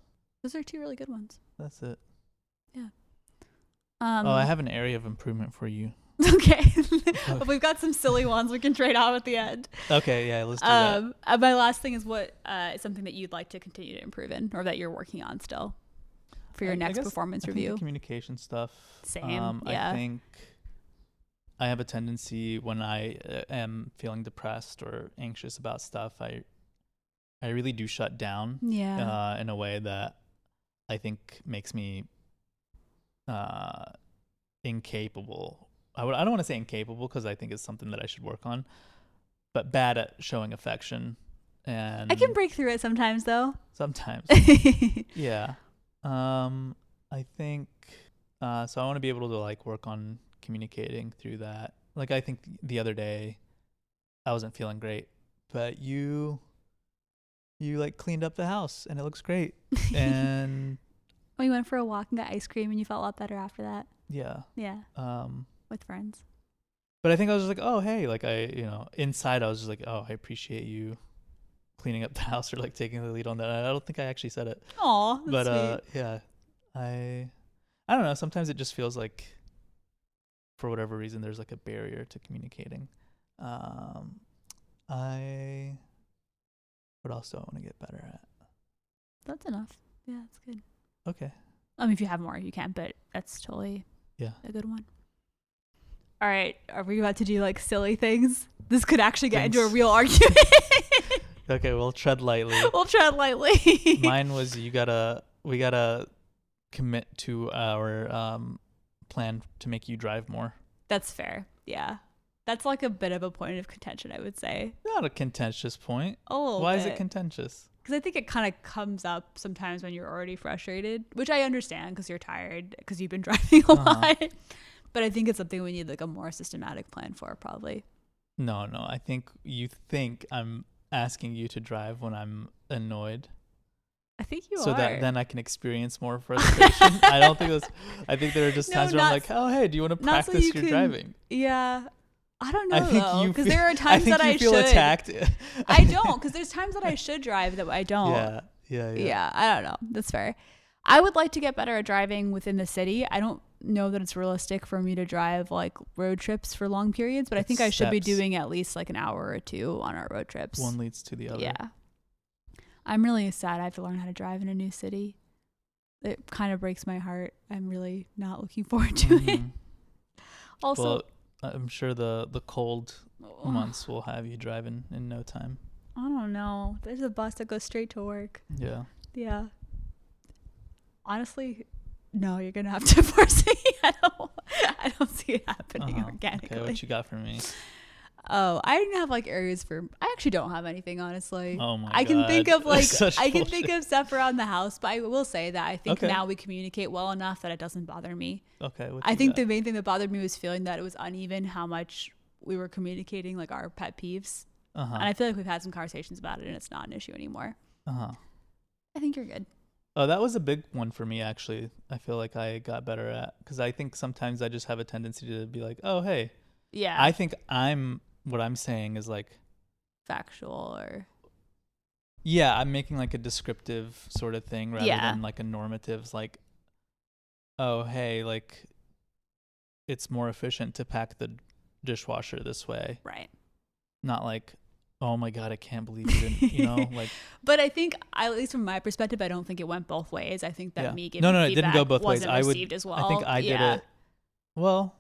Those are 2 really good ones. That's it. Yeah. I have an area of improvement for you. Okay. We've got some silly ones we can trade off at the end. Okay, yeah, let's do that. My last thing is what is something that you'd like to continue to improve in, or that you're working on still for your next performance review? The communication stuff. Same. Yeah. I think I have a tendency when I am feeling depressed or anxious about stuff, I really do shut down. Yeah. In a way that I think makes me incapable. I don't want to say incapable, because I think it's something that I should work on, but bad at showing affection. And I can break through it sometimes, though. Sometimes. Yeah. I think so I want to be able to like work on communicating through that. Like I think the other day I wasn't feeling great, but you like cleaned up the house and it looks great. And we went for a walk and got ice cream and you felt a lot better after that. Yeah. Yeah. With friends. But I think I was just like, oh hey, like inside I was just like, oh, I appreciate you cleaning up the house or like taking the lead on that. I don't think I actually said it. Aw, that's but sweet. Yeah. I don't know, sometimes it just feels like for whatever reason there's like a barrier to communicating. What else do I want to get better at? That's enough. Yeah, that's good. Okay. I mean, if you have more, you can, but that's totally a good one. All right. Are we about to do like silly things? This could actually get into a real argument. Okay, we'll tread lightly. Mine was we gotta commit to our plan to make you drive more. That's fair. Yeah. That's like a bit of a point of contention, I would say. Not a contentious point. A little Why bit. is it contentious? Because I think it kind of comes up sometimes when you're already frustrated, which I understand because you're tired because you've been driving a lot. But I think it's something we need like a more systematic plan for, probably. No. I think you think I'm asking you to drive when I'm annoyed. I think you so are. that then I can experience more frustration. I don't think that's. I think there are just No, times where I'm not like, oh hey, do you want to not so practice you your can- driving? Yeah. I don't I know think though, you because feel- there are I times think that you I feel should. attacked. I don't, because there's times that I should drive that I don't. Yeah. Yeah, I don't know. That's fair. I would like to get better at driving within the city. I don't know that it's realistic for me to drive like road trips for long periods, but I It's think I should be steps. doing at least like an hour or two on our road trips. One leads to the other. Yeah. I'm really sad I have to learn how to drive in a new city. It kind of breaks my heart. I'm really not looking forward to it. Mhm. Also, Well, I'm sure the cold months will have you driving in no time. I don't know. There's a bus that goes straight to work. Yeah. Yeah. Honestly, no, you're gonna have to force me. I don't see it happening organically. Okay, what you got for me? Oh, I didn't have like areas for. I actually don't have anything, honestly. Oh my I can think God. of like Such I can bullshit. think of stuff around the house, but I will say that I think Okay. now we communicate well enough that it doesn't bother me. Okay. What I you think got? the main thing that bothered me was feeling that it was uneven how much we were communicating like our pet peeves, and I feel like we've had some conversations about it, and it's not an issue anymore. I think you're good. Oh, that was a big one for me, actually. I feel like I got better at, because I think sometimes I just have a tendency to be like, oh, hey, Yeah, I think what I'm saying is like, factual or yeah, I'm making like a descriptive sort of thing rather Yeah. than like a normative, like, oh, hey, like, it's more efficient to pack the dishwasher this way. right. Not like, oh my God, I can't believe you didn't, you know, like. But I think, at least from my perspective, I don't think it went both ways. I think that Yeah. me giving No, it feedback didn't go both ways. wasn't I would, received as well. I think I did Yeah. it. Well,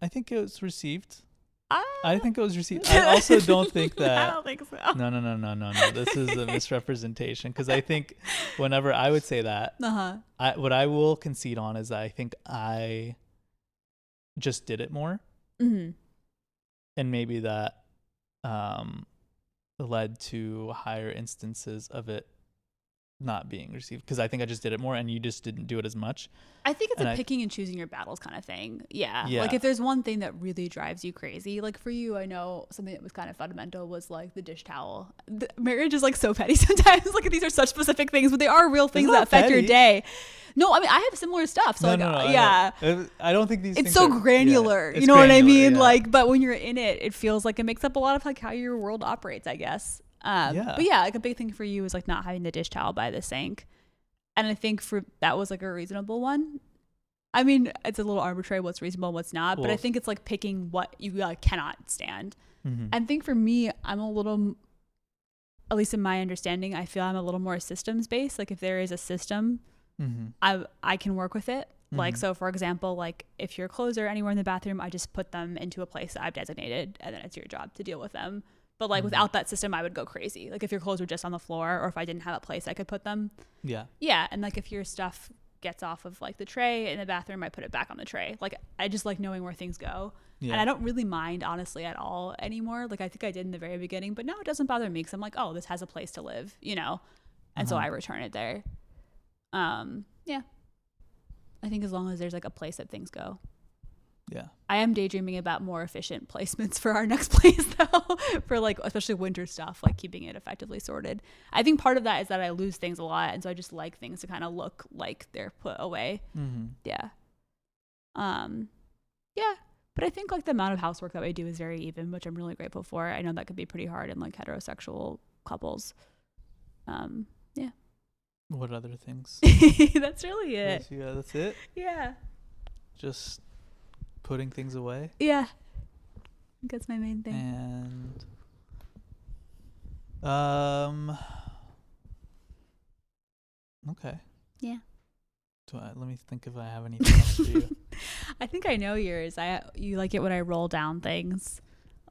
I think it was received. Ah. I think it was received. I also don't think I that. don't think so. No. This is a misrepresentation, because I think whenever I would say that, what I will concede on is that I think I just did it more, Mm-hmm. and maybe that led to higher instances of it not being received, because I think I just did it more and you just didn't do it as much. I think it's And a I- picking and choosing your battles kind of thing. Yeah. Yeah. Like if there's one thing that really drives you crazy, like for you, I know something that was kind of fundamental was like the dish towel. Marriage is like so petty sometimes. Like these are such specific things, but they are real things that not affect your petty. day. No, I mean I have similar stuff. So yeah. I don't think these It's things so are, granular. yeah, You know what I granular, mean? yeah. Like, but when you're in it, it feels like it makes up a lot of like how your world operates, I guess. Yeah. But yeah, like a big thing for you is like not having the dish towel by the sink. And I think for that was like a reasonable one. I mean, it's a little arbitrary what's reasonable and what's not, but I Well, think it's like picking what you cannot stand. Mhm. I think for me, I'm a little, at least in my understanding, I feel I'm a little more systems based. Like if there is a system, Mhm. I can work with it. Like, Mhm. so for example, like if your clothes are anywhere in the bathroom, I just put them into a place that I've designated and then it's your job to deal with them. But like Mhm. without that system, I would go crazy. Like if your clothes were just on the floor or if I didn't have a place I could put them. Yeah. Yeah. And like if your stuff gets off of like the tray in the bathroom, I put it back on the tray. Like I just like knowing where things go. Yeah. And I don't really mind honestly at all anymore. Like I think I did in the very beginning, but now it doesn't bother me because I'm like, oh, this has a place to live, you know? And so Uh-huh. I return it there. Yeah. I think as long as there's like a place that things go. Yeah. I am daydreaming about more efficient placements for our next place though, for like especially winter stuff, like keeping it effectively sorted. I think part of that is that I lose things a lot, and so I just like things to kind of look like they're put away. Mhm. Yeah. Yeah. But I think like the amount of housework that we do is very even, which I'm really grateful for. I know that could be pretty hard in like heterosexual couples. Yeah. What other things? That's really it. Yeah, that's it. Yeah. Just putting things away. Yeah. I think that's my main thing. And okay. Yeah. Let me think if I have anything else for you. I think I know yours. You like it when I roll down things,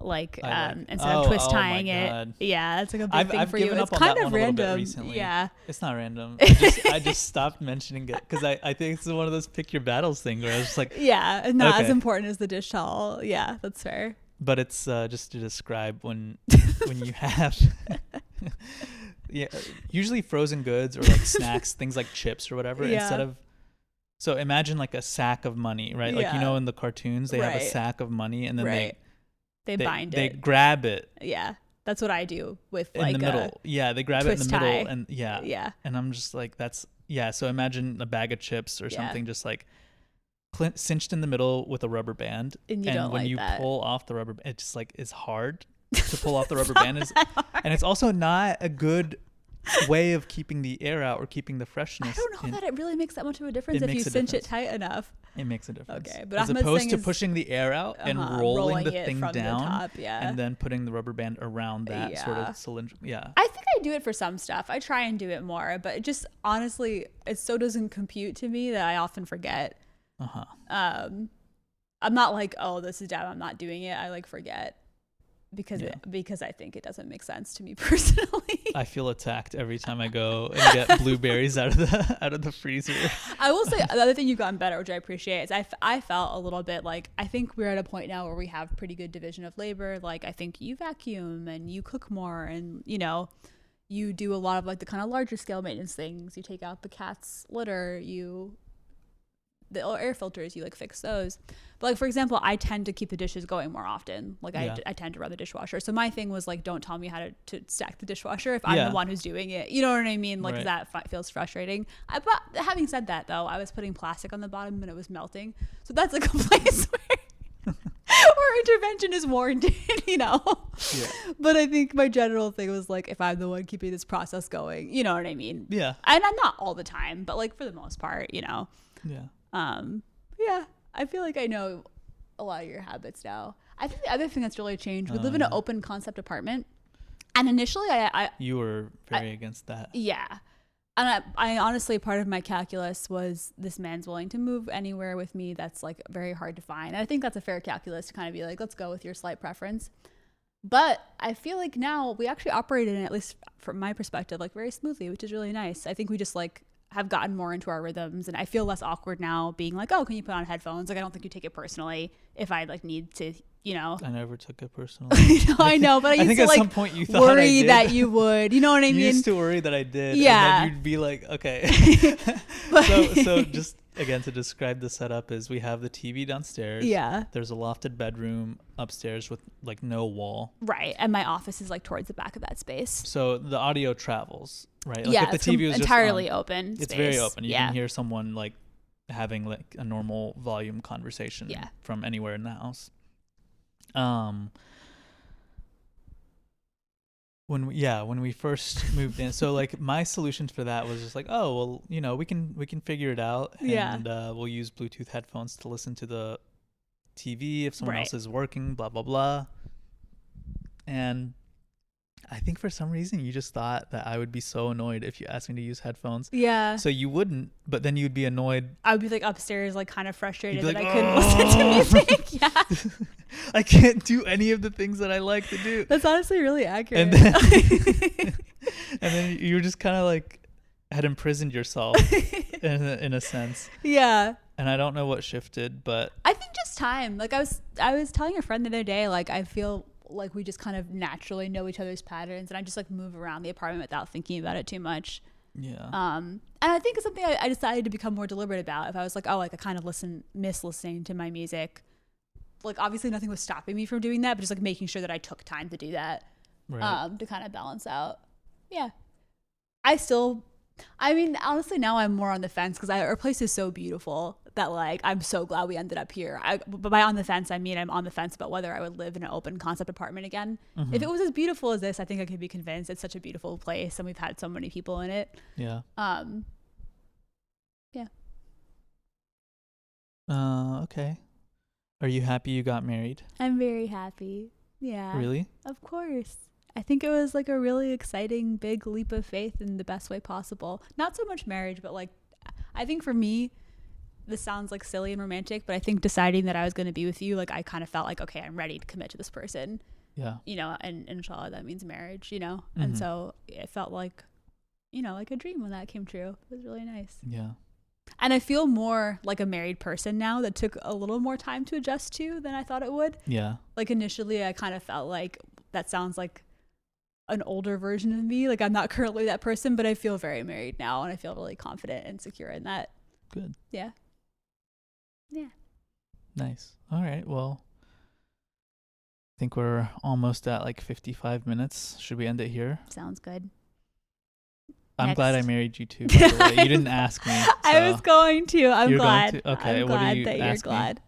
like instead oh, of twist oh my tying it. God. Yeah, that's like a big thing I've for you. given It's up on kind that of one a little bit random. recently. Yeah. It's not random. I just stopped mentioning it because I think it's one of those pick your battles thing where I was just like, Yeah, not as Okay. important as the dish towel. Yeah, that's fair. but it's just to describe when you have yeah, usually frozen goods or like snacks, things like chips or whatever, Yeah. instead of, so imagine like a sack of money, right? Like, you Yeah. know, in the cartoons, they have a Right. sack of money and then Right. They bind they it. grab it Yeah. That's what I do with in like the middle. Yeah, they grab it in the twist middle, tie. and Yeah. and I'm just like, that's yeah. So imagine a bag of chips or Yeah. something, just like cinched in the middle with a rubber band, And you don't when like you that. pull off the rubber, it just like is hard to pull off the rubber band, and it's also not a good way of keeping the air out or keeping the freshness. I don't know that it really makes that much of a difference It if you makes a cinch difference. it tight enough. It makes a difference. Okay, but as Ahmed's opposed thing to is, pushing the air out and rolling the it thing from down, the top, yeah. and then putting the rubber band around that sort of cylinder. Yeah. I think I do it for some stuff. I try and do it more, but it just honestly, it so doesn't compute to me that I often forget. Uh-huh. I'm not like, oh, this is dumb, I'm not doing it. I like forget because Yeah. because I think it doesn't make sense to me personally. I feel attacked every time I go and get blueberries out of the freezer. I will say the other thing you've gotten better, which I appreciate, is I felt a little bit like, I think we're at a point now where we have pretty good division of labor. Like, I think you vacuum and you cook more, and you do a lot of like the kind of larger scale maintenance things. You take out the cat's litter, the air filters, you like fix those. But like, for example, I tend to keep the dishes going more often. Like I tend to run the dishwasher. So my thing was like, don't tell me how to stack the dishwasher if I'm the one who's doing it. You know what I mean? Like, Right. that feels frustrating. But having said that though, I was putting plastic on the bottom and it was melting. So that's like a place where intervention is warranted, Yeah. But I think my general thing was like, if I'm the one keeping this process going, you know what I mean? Yeah. And I'm not all the time, but like for the most part, Yeah. Yeah, I feel like I know a lot of your habits now. I think the other thing that's really changed, we live in an open concept apartment, and initially you were very against that. Yeah, and I honestly, part of my calculus was, this man's willing to move anywhere with me. That's like very hard to find, and I think that's a fair calculus to kind of be like, let's go with your slight preference. But I feel like now we actually operate in it, at least from my perspective, like very smoothly, which is really nice. I think we just like have gotten more into our rhythms, and I feel less awkward now being like, oh, can you put on headphones? Like, I don't think you take it personally if I like need to, I never took it personally. I know, but I used think to at like some point you thought worry that you would, you know what I mean? You used to worry that I did. Yeah. And then you'd be like, okay. But so just again, to describe the setup is, we have the TV downstairs. Yeah. There's a lofted bedroom upstairs with like no wall. Right. And my office is like towards the back of that space. So the audio travels, right? Like Yeah, if the it's TV was entirely just on, open it's space. very open. You Yeah. can hear someone like having like a normal volume conversation from anywhere in the house. When we first moved in, so like my solution for that was just like, oh well, we can figure it out, and we'll use Bluetooth headphones to listen to the TV if someone else is working, blah blah blah. And I think for some reason you just thought that I would be so annoyed if you asked me to use headphones. Yeah. So you wouldn't, but then you'd be annoyed. I would be like upstairs, like kind of frustrated You'd that be like, I couldn't listen to music. Yeah. I can't do any of the things that I like to do. That's honestly really accurate. And then you were just kind of like had imprisoned yourself in a sense. Yeah. And I don't know what shifted, but I think just time. Like I was telling a friend the other day, like I feel like we just kind of naturally know each other's patterns, and I just like move around the apartment without thinking about it too much. Yeah. And I think it's something I decided to become more deliberate about. If I was like, oh, like I kind of miss listening to my music. Like obviously nothing was stopping me from doing that, but just like making sure that I took time to do that. Right. To kind of balance out. Yeah. I mean, honestly, now I'm more on the fence because our place is so beautiful that like I'm so glad we ended up here. But by on the fence, I mean I'm on the fence about whether I would live in an open concept apartment again. Mm-hmm. If it was as beautiful as this, I think I could be convinced. It's such a beautiful place, and we've had so many people in it. Yeah. Yeah. Okay. Are you happy you got married? I'm very happy. Yeah. Really? Of course. I think it was like a really exciting, big leap of faith in the best way possible. Not so much marriage, but like, I think for me, this sounds like silly and romantic, but I think deciding that I was going to be with you, like I kind of felt like, okay, I'm ready to commit to this person. Yeah. And inshallah, that means marriage, Mm-hmm. And so it felt like, like a dream when that came true. It was really nice. Yeah. And I feel more like a married person now that took a little more time to adjust to than I thought it would. Yeah. Like initially I kind of felt like that sounds like an older version of me. Like I'm not currently that person, but I feel very married now, and I feel really confident and secure in that. Good. Yeah. Yeah. Nice. All right. Well, think we're almost at like 55 minutes. Should we end it here? Sounds good. I'm Next. glad I married you too, by the way. You didn't ask me. I was going to. I'm You're glad. going to? Okay, I'm what are glad you that you're asking? glad.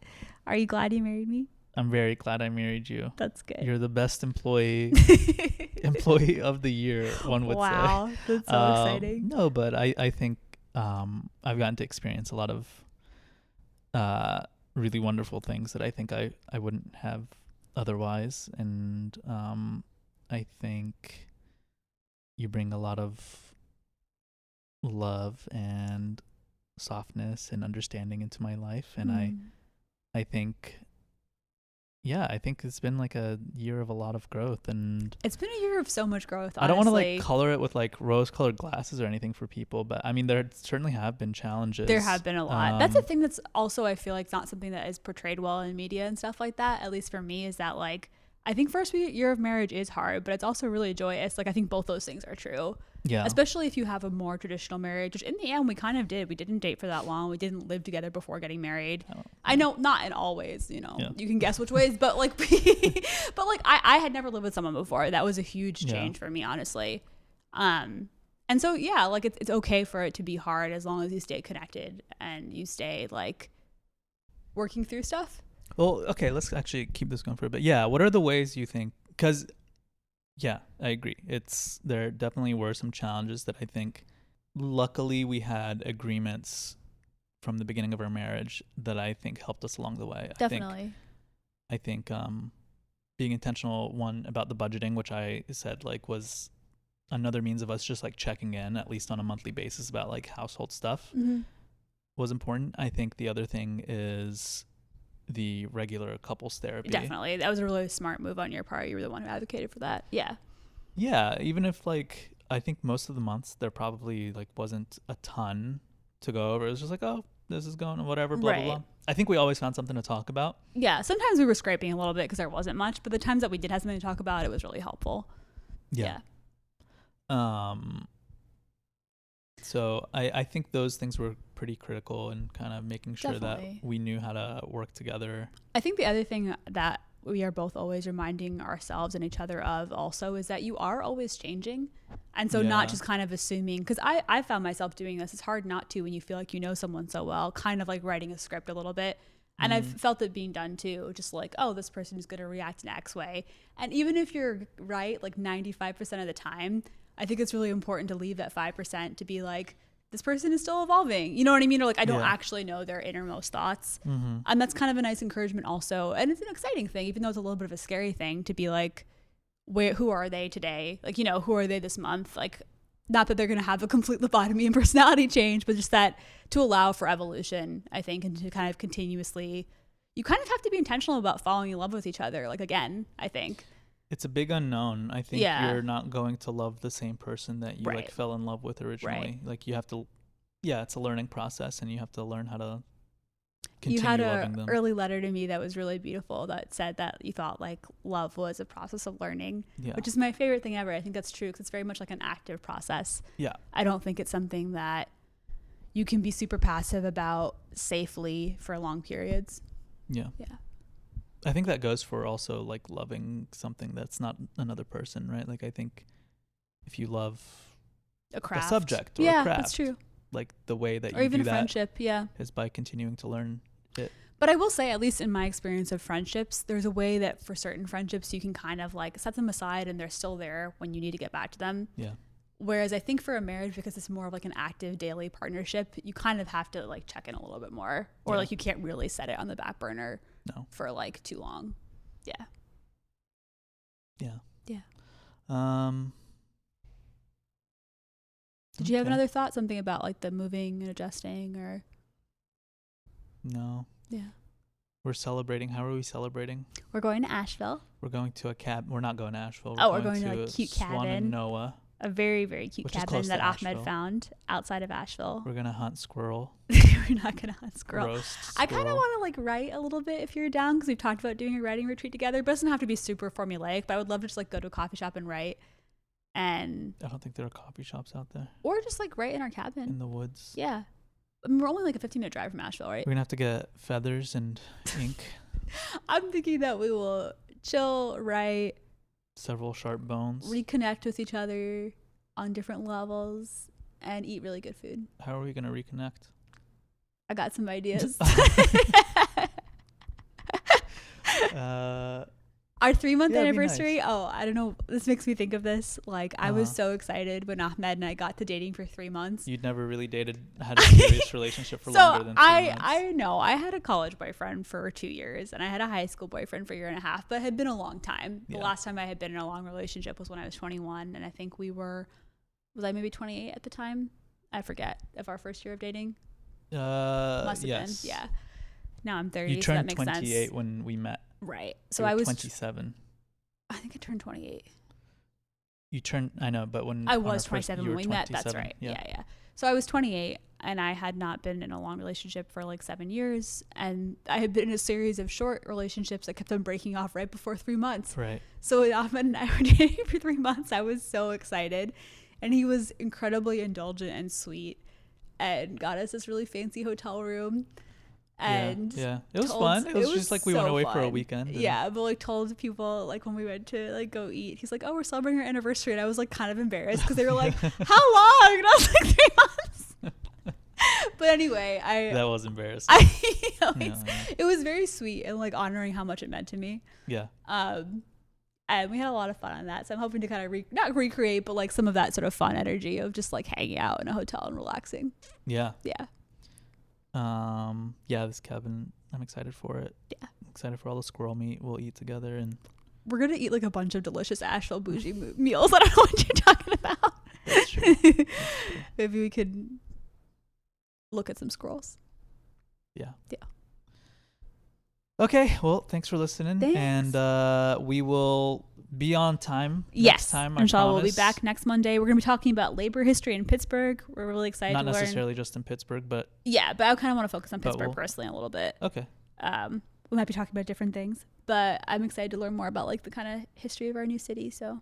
Are you glad you married me? I'm very glad I married you. That's good. You're the best employee of the year, one would say. Wow, that's so exciting. No, but I think I've gotten to experience a lot of really wonderful things that I think I wouldn't have otherwise. And I think you bring a lot of love and softness and understanding into my life. And I think, yeah, I think it's been like a year of a lot of growth, and It's been a year of so much growth, honestly. I don't want to like color it with like rose-colored glasses or anything for people, but I mean there certainly have been challenges. There have been a lot. That's the thing that's also, I feel like, not something that is portrayed well in media and stuff like that, at least for me, is that like I think first year of marriage is hard, but it's also really joyous. Like I think both those things are true. Yeah. Especially if you have a more traditional marriage, which in the end we kind of did. We didn't date for that long. We didn't live together before getting married. I know not in all ways, you know. Yeah. You can guess which ways, but like but like I had never lived with someone before. That was a huge change for me, honestly. And so yeah, like it's okay for it to be hard as long as you stay connected and you stay like working through stuff. Well, okay, let's actually keep this going for a bit. Yeah, what are the ways you think? Because, yeah, I agree. There definitely were some challenges that I think, luckily, we had agreements from the beginning of our marriage that I think helped us along the way. Definitely. I think being intentional, one, about the budgeting, which I said like was another means of us just like checking in, at least on a monthly basis, about like household stuff, was important. I think the other thing is the regular couples therapy. Definitely. That was a really smart move on your part. You were the one who advocated for that. Yeah. Yeah. Even if like, I think most of the months there probably like wasn't a ton to go over. It was just like, oh, this is going, whatever, blah, blah, blah. I think we always found something to talk about. Yeah. Sometimes we were scraping a little bit because there wasn't much, but the times that we did have something to talk about, it was really helpful. Yeah. So I think those things were pretty critical in kind of making sure that we knew how to work together. I think the other thing that we are both always reminding ourselves and each other of also is that you are always changing. And so not just kind of assuming, because I found myself doing this. It's hard not to when you feel like you know someone so well, kind of like writing a script a little bit. And I've felt it being done too, just like, oh, this person is going to react in X way. And even if you're right, like 95% of the time, I think it's really important to leave that 5% to be like, this person is still evolving. You know what I mean? Or like, I don't actually know their innermost thoughts. And that's kind of a nice encouragement also. And it's an exciting thing, even though it's a little bit of a scary thing to be like, who are they today? Like, you know, who are they this month? Like, not that they're going to have a complete lobotomy and personality change, but just that to allow for evolution, I think, and to kind of continuously, you kind of have to be intentional about falling in love with each other. Like, again, I think. It's a big unknown. I think you're not going to love the same person that you like fell in love with originally. Like you have to, it's a learning process, and you have to learn how to continue loving them. You had an early letter to me that was really beautiful that said that you thought like love was a process of learning, which is my favorite thing ever. I think that's true because it's very much like an active process. Yeah. I don't think it's something that you can be super passive about safely for long periods. Yeah. Yeah. I think that goes for also like loving something that's not another person, right? Like I think if you love a subject or a craft, that's true. Like the way that or you even do a friendship, is by continuing to learn it. But I will say, at least in my experience of friendships, there's a way that for certain friendships you can kind of like set them aside and they're still there when you need to get back to them. Yeah. Whereas I think for a marriage, because it's more of like an active daily partnership, you kind of have to like check in a little bit more, or like you can't really set it on the back burner for like too long. Yeah. Yeah. Yeah. Did you have another thought? Something about like the moving and adjusting or? No. Yeah. We're celebrating. How are we celebrating? We're going to Asheville. We're going to a cabin. We're not going to Asheville. We're going to a cute cabin. Noah. A very, very cute cabin that Ahmed found outside of Asheville. We're going to hunt squirrel. We're not going to hunt squirrel. Roast squirrel. I kind of want to like write a little bit if you're down, because we've talked about doing a writing retreat together. But it doesn't have to be super formulaic, but I would love to just like go to a coffee shop and write. And I don't think there are coffee shops out there. Or just like write in our cabin. In the woods. Yeah. I mean, we're only like a 15-minute drive from Asheville, right? We're going to have to get feathers and ink. I'm thinking that we will chill, write, Several sharp bones. reconnect with each other on different levels, and eat really good food. How are we gonna reconnect? I got some ideas. Our 3-month Yeah, it'd be anniversary. nice. Oh, I don't know. This makes me think of this. Like, I was so excited when Ahmed and I got to dating for 3 months. You'd never really had a serious relationship for longer than 3 months. I know I had a college boyfriend for 2 years, and I had a high school boyfriend for a year and a half, but it had been a long time. The last time I had been in a long relationship was when I was 21, and I think was I maybe 28 at the time? I forget, of our first year of dating. Must have been, yeah. Now I'm 30, You so that turned makes 28 sense. when we met. Right. So You were I was 27. I think I turned 28. You turned, I know, but when I was 27 you when were we met. That's 27. right. Yeah. So I was 28, and I had not been in a long relationship for like 7 years, and I had been in a series of short relationships that kept on breaking off right before 3 months. Right. So when Ahmed and I were dating for 3 months, I was so excited, and he was incredibly indulgent and sweet, and got us this really fancy hotel room. And yeah, it was fun. It was just like we went away for a weekend. Yeah, but like told people like when we went to like go eat, he's like, "Oh, we're celebrating our anniversary," and I was like kind of embarrassed because they were like, "How long?" And I was like, 3 months. But anyway, that was embarrassing. It was very sweet and like honoring how much it meant to me. Yeah. And we had a lot of fun on that. So I'm hoping to kind of not recreate, but like some of that sort of fun energy of just like hanging out in a hotel and relaxing. Yeah. Yeah. This cabin, I'm excited for it. Yeah. I'm excited for all the squirrel meat we'll eat together, and we're gonna eat like a bunch of delicious Asheville bougie meals. I don't know what you're talking about. That's true. That's true. Maybe we could look at some squirrels. Yeah. Yeah. Okay, well, thanks for listening. Thanks. And we will be on time yes. next time. Inshallah, we'll be back next Monday. We're going to be talking about labor history in Pittsburgh. We're really excited to learn. Not necessarily just in Pittsburgh, but... Yeah, but I kind of want to focus on Pittsburgh personally a little bit. Okay. We might be talking about different things, but I'm excited to learn more about like the kind of history of our new city. So,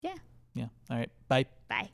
yeah. Yeah. All right. Bye. Bye.